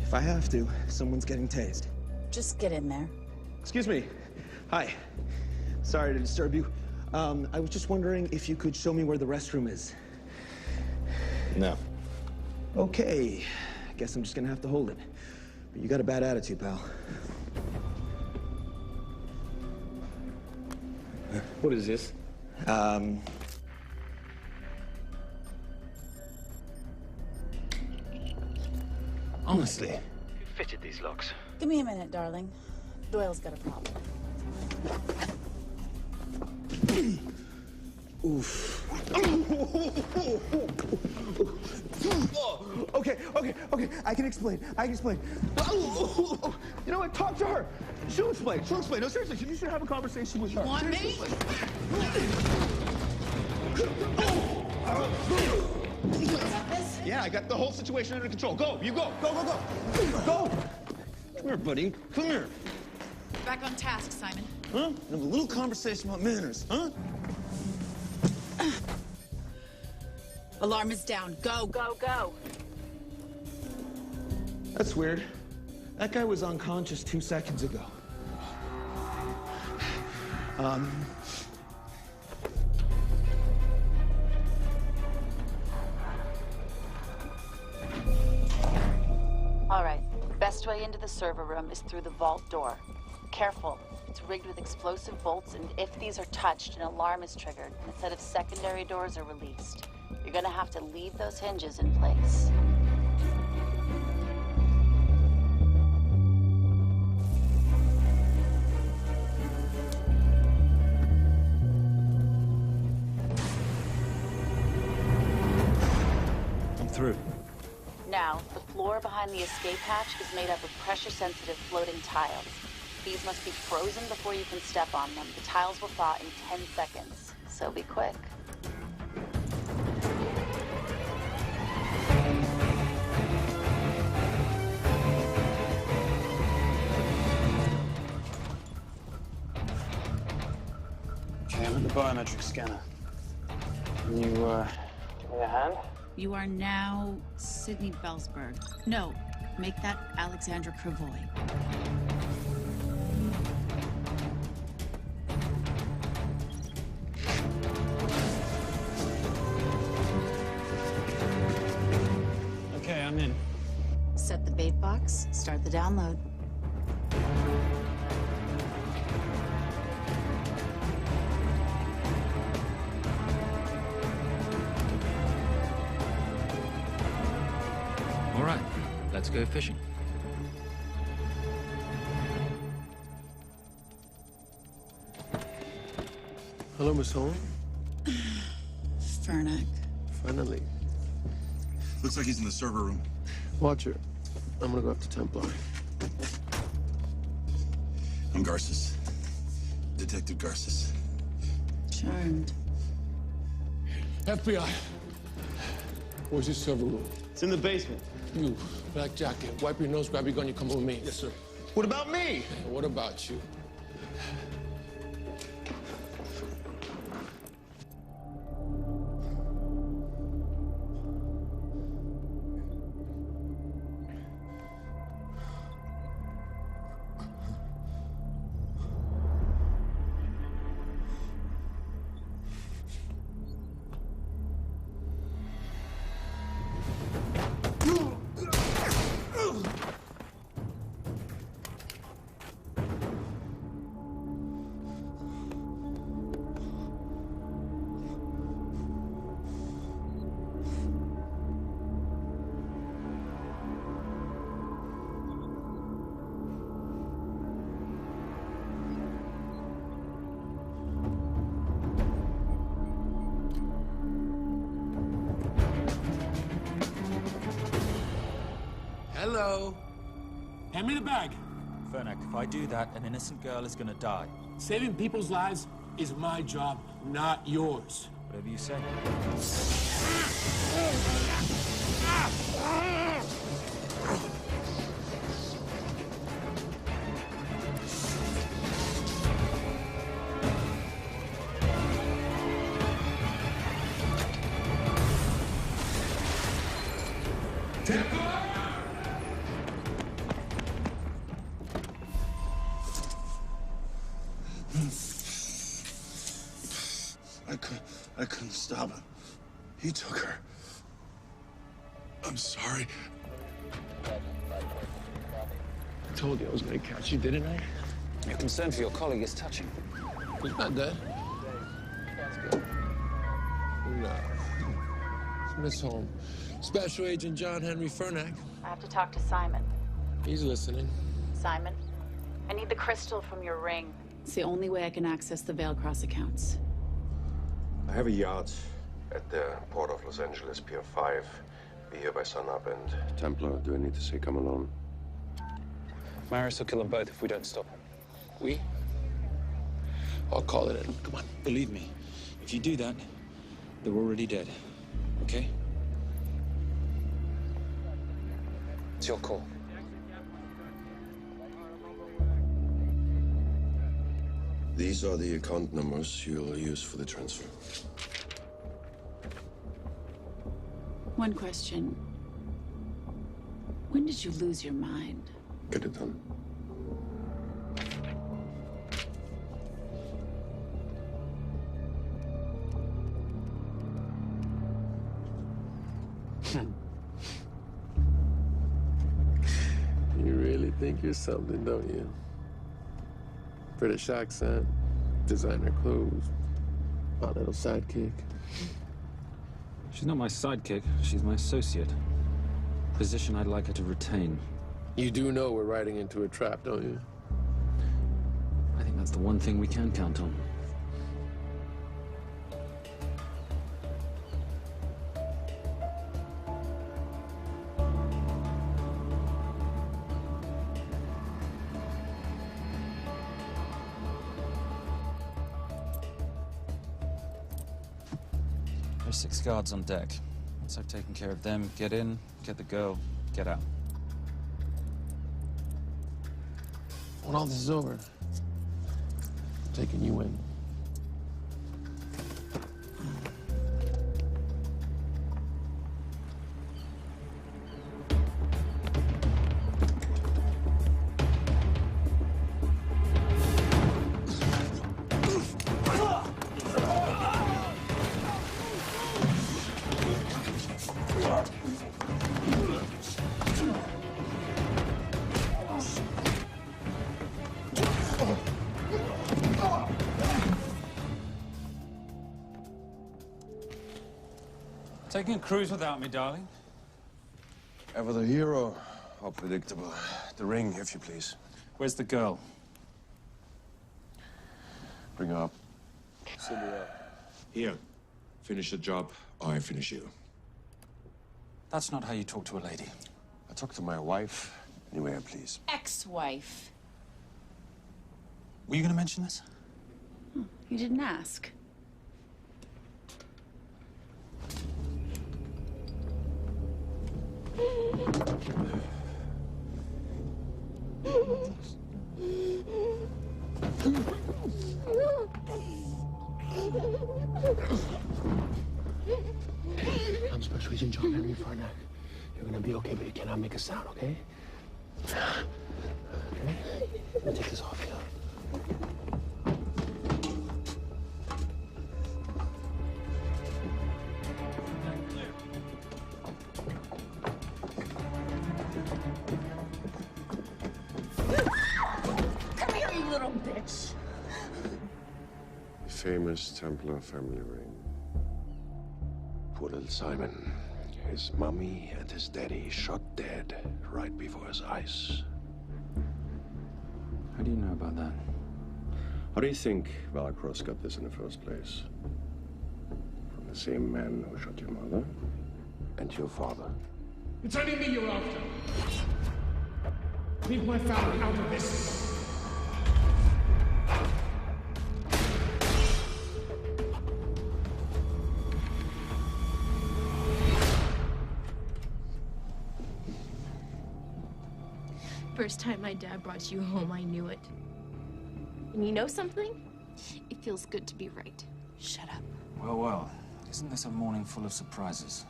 If I have to, someone's getting tased. Just get in there. Excuse me. Hi. Sorry to disturb you. I was just wondering if you could show me where the restroom is. No. Okay. I guess I'm just gonna have to hold it. But you got a bad attitude, pal. What is this? Honestly. Who fitted these locks? Give me a minute, darling. Doyle's got a problem. Oof. Okay, I can explain. You know what? Talk to her. She'll explain. No, seriously, you should have a conversation with her. You want me? Yeah, I got the whole situation under control. Go, you go. Go. Go. Come here, buddy. Come here. Back on task, Simon. Huh? Have a little conversation about manners, huh? Alarm is down. Go. That's weird. That guy was unconscious 2 seconds ago. All right. Best way into the server room is through the vault door. Careful. It's rigged with explosive bolts, and if these are touched, an alarm is triggered, and a set of secondary doors are released. You're gonna have to leave those hinges in place. I'm through. Now, the floor behind the escape hatch is made up of pressure-sensitive floating tiles. These must be frozen before you can step on them. The tiles will thaw in 10 seconds, so be quick. Okay, I'm at the biometric scanner. Can you, give me a hand? You are now Sydney Bellsberg. No, make that Alexandra Cravoy. Okay, I'm in. Set the bait box, start the download. All right, let's go fishing. Hello, Miss Holm. Fernac. Finally. Looks like he's in the server room. Watcher, I'm gonna go after Templar. I'm Garces. Detective Garces. Charmed. FBI. Where's your server room? It's in the basement. You, black jacket, wipe your nose, grab your gun, you come with me. Yes, sir. What about me? What about you? Hello. Hand me the bag. Fernak, if I do that, an innocent girl is gonna die. Saving people's lives is my job, not yours. Whatever you say. I couldn't stop him. He took her. I'm sorry. I told you I was gonna catch you, didn't I? Your concern for your colleague is touching. He's not dead. That's good. No. It's Miss Holmes. Special Agent John Henry Fernak. I have to talk to Simon. He's listening. Simon, I need the crystal from your ring. It's the only way I can access the Veilcross accounts. I have a yacht at the port of Los Angeles, Pier 5. Be here by sunup, and Templar, do I need to say come alone? Maris will kill them both if we don't stop him. We? I'll call it in. Come on. Believe me, if you do that, they're already dead. Okay? It's your call. These are the account numbers you'll use for the transfer. One question. When did you lose your mind? Get it done. You really think you're something, don't you? British accent, designer clothes, my little sidekick. She's not my sidekick. She's my associate. Position I'd like her to retain. You do know we're riding into a trap, don't you? I think that's the one thing we can count on. There's 6 guards on deck. Once I've taken care of them, get in, get the girl, get out. When all this is over, I'm taking you in. Taking a cruise without me, darling? Ever the hero, how predictable. The ring, if you please. Where's the girl? Bring her up. Send her up. Here. Finish the job, or I finish you. That's not how you talk to a lady. I talk to my wife any way I please. Ex-wife. Were you gonna mention this? You didn't ask. I'm Special Agent John Henry Fernak. You're gonna be okay, but you cannot make a sound, okay? Okay? Let me take this off you. Come here, you little bitch. The famous Templar family ring. Poor little Simon. His mommy and his daddy shot dead right before his eyes. How do you know about that? How do you think Veilcross got this in the first place? From the same man who shot your mother and your father. It's only me you're after. Leave my family out of this. First time my dad brought you home, I knew it. And you know something? It feels good to be right. Shut up. Well, well. Isn't this a morning full of surprises?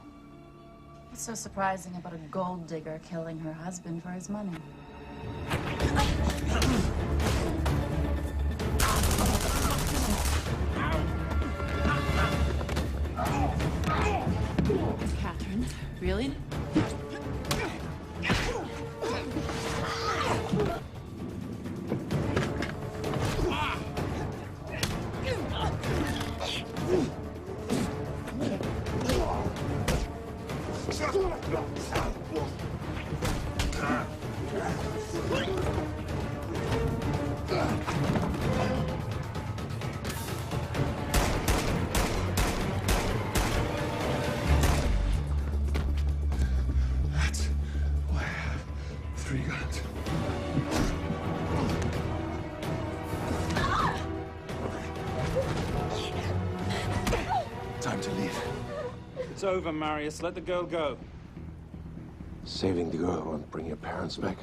What's so surprising about a gold digger killing her husband for his money? Catherine, really? That's why I have 3 guns. Time to leave. It's over, Marius. Let the girl go. Saving the girl won't bring your parents back.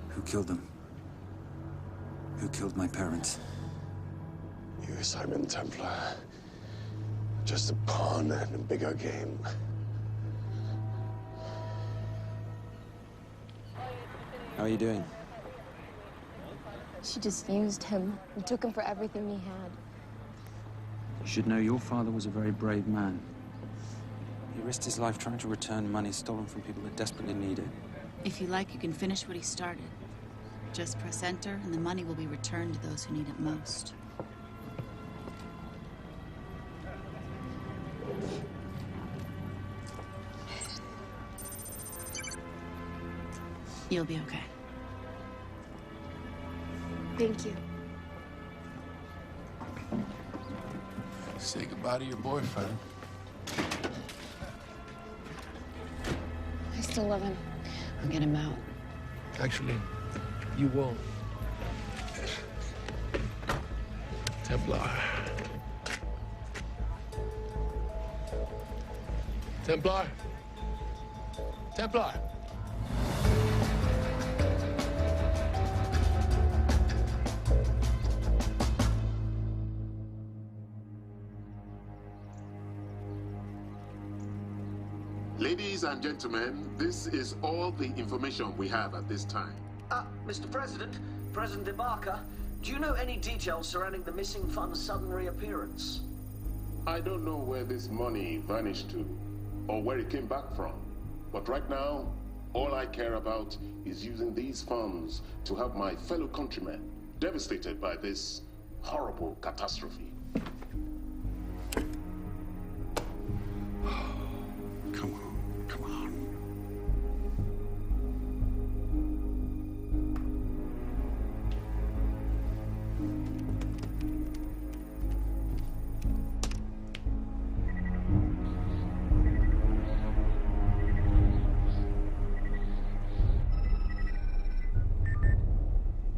Who killed them? Who killed my parents? You, Simon Templar. Just a pawn in a bigger game. How are you doing? She just used him and took him for everything he had. You should know your father was a very brave man. He risked his life trying to return money stolen from people that desperately need it. If you like, you can finish what he started. Just press enter, and the money will be returned to those who need it most. You'll be okay. Thank you. Say goodbye to your boyfriend. I still love him. I'll get him out. Actually, you won't. Templar. Templar. Templar. Ladies and gentlemen, this is all the information we have at this time. Mr. President, President Ibaka, do you know any details surrounding the missing fund's sudden reappearance? I don't know where this money vanished to, or where it came back from. But right now, all I care about is using these funds to help my fellow countrymen devastated by this horrible catastrophe. Come on, come on.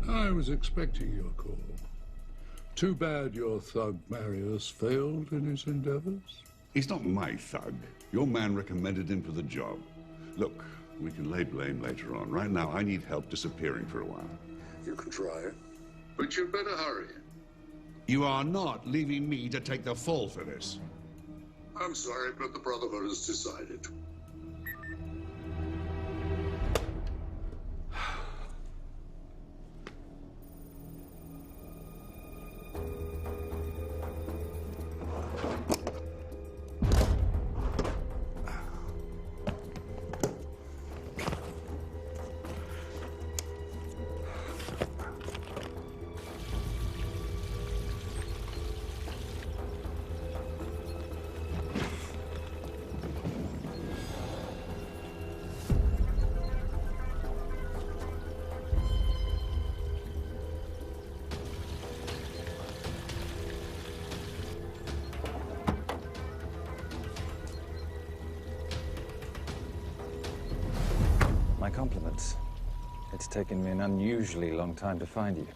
I was expecting your call. Too bad your thug Marius failed in his endeavors. He's not my thug. Your man recommended him for the job. Look, we can lay blame later on. Right now, I need help disappearing for a while. You can try it. But you'd better hurry. You are not leaving me to take the fall for this. I'm sorry, but the Brotherhood has decided. compliments. It's taken me an unusually long time to find you.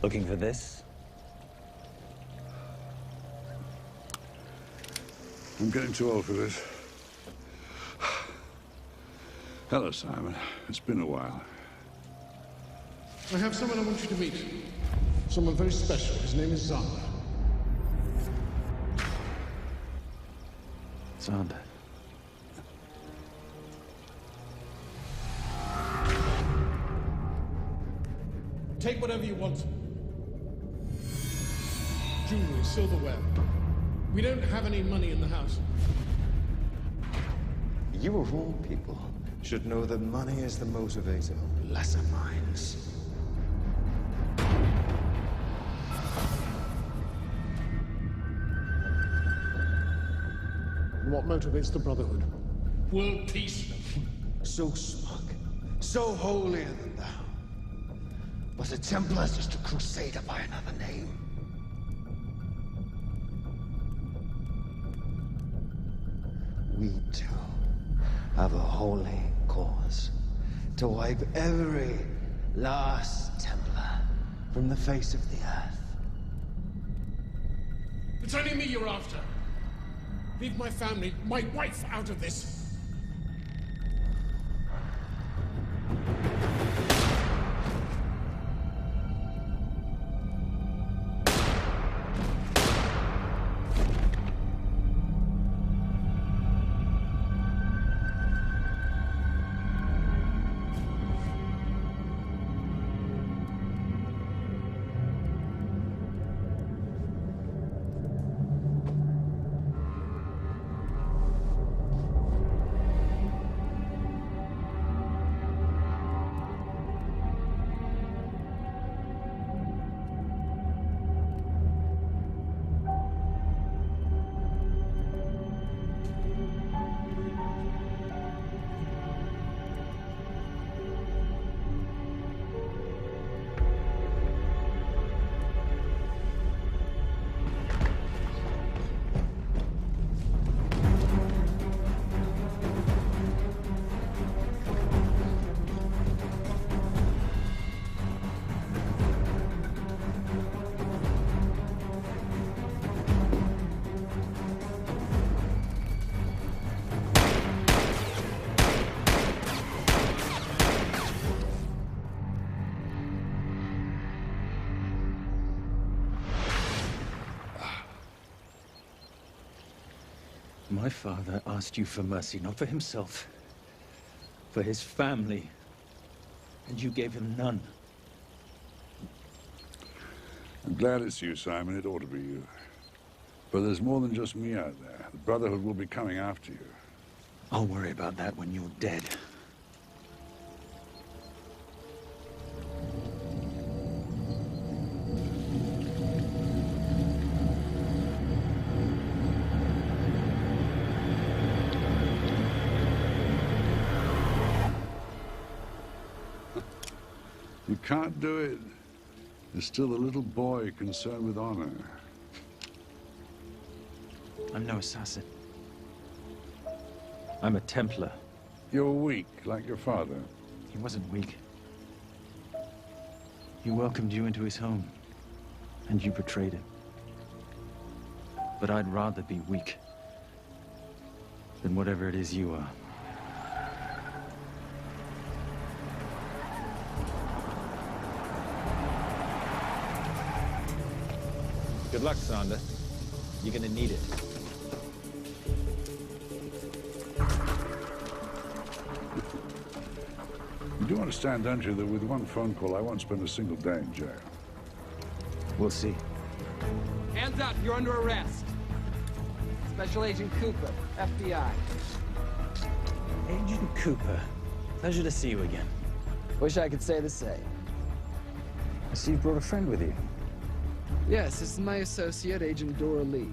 Looking for this? I'm getting too old for this. Hello, Simon. It's been a while. I have someone I want you to meet. Someone very special. His name is Zander. Zander. Take whatever you want. Jewelry, silverware. We don't have any money in the house. You of all people should know that money is the motivator of lesser minds. What motivates the Brotherhood? World peace. So smug, so holier than thou. But the Templars just a crusader by another name. We too have a holy cause to wipe every last Templar from the face of the earth. It's only me you're after. Leave my family, my wife, out of this. My father asked you for mercy, not for himself, for his family, and you gave him none. I'm glad it's you, Simon. It ought to be you. But there's more than just me out there. The Brotherhood will be coming after you. I'll worry about that when you're dead. You can't do it. There's still a little boy concerned with honor. I'm no assassin. I'm a Templar. You're weak, like your father. He wasn't weak. He welcomed you into his home, and you betrayed him. But I'd rather be weak than whatever it is you are. Good luck, Zander. You're gonna need it. You do understand, don't you, that with one phone call, I won't spend a single day in jail. We'll see. Hands up, you're under arrest. Special Agent Cooper, FBI. Agent Cooper, pleasure to see you again. Wish I could say the same. I see you brought a friend with you. Yes, this is my associate, Agent Dora Lee.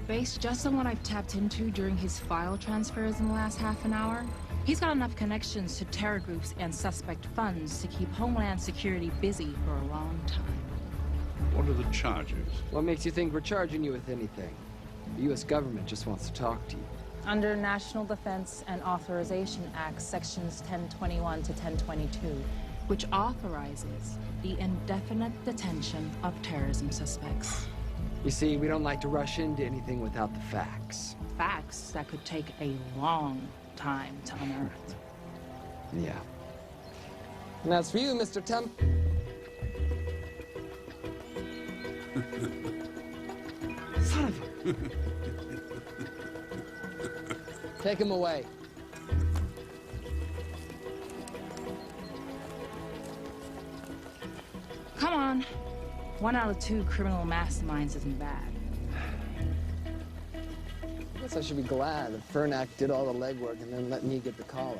Based just on what I've tapped into during his file transfers in the last half an hour, he's got enough connections to terror groups and suspect funds to keep Homeland Security busy for a long time. What are the charges? What makes you think we're charging you with anything? The U.S. government just wants to talk to you. Under National Defense and Authorization Act, Sections 1021 to 1022, which authorizes the indefinite detention of terrorism suspects. You see, we don't like to rush into anything without the facts. Facts that could take a long time to unearth. Yeah. And as for you, Mr. Temp... Son of a... Take him away. Come on. 1 out of 2 criminal masterminds isn't bad. I guess I should be glad that Fernak did all the legwork and then let me get the collar.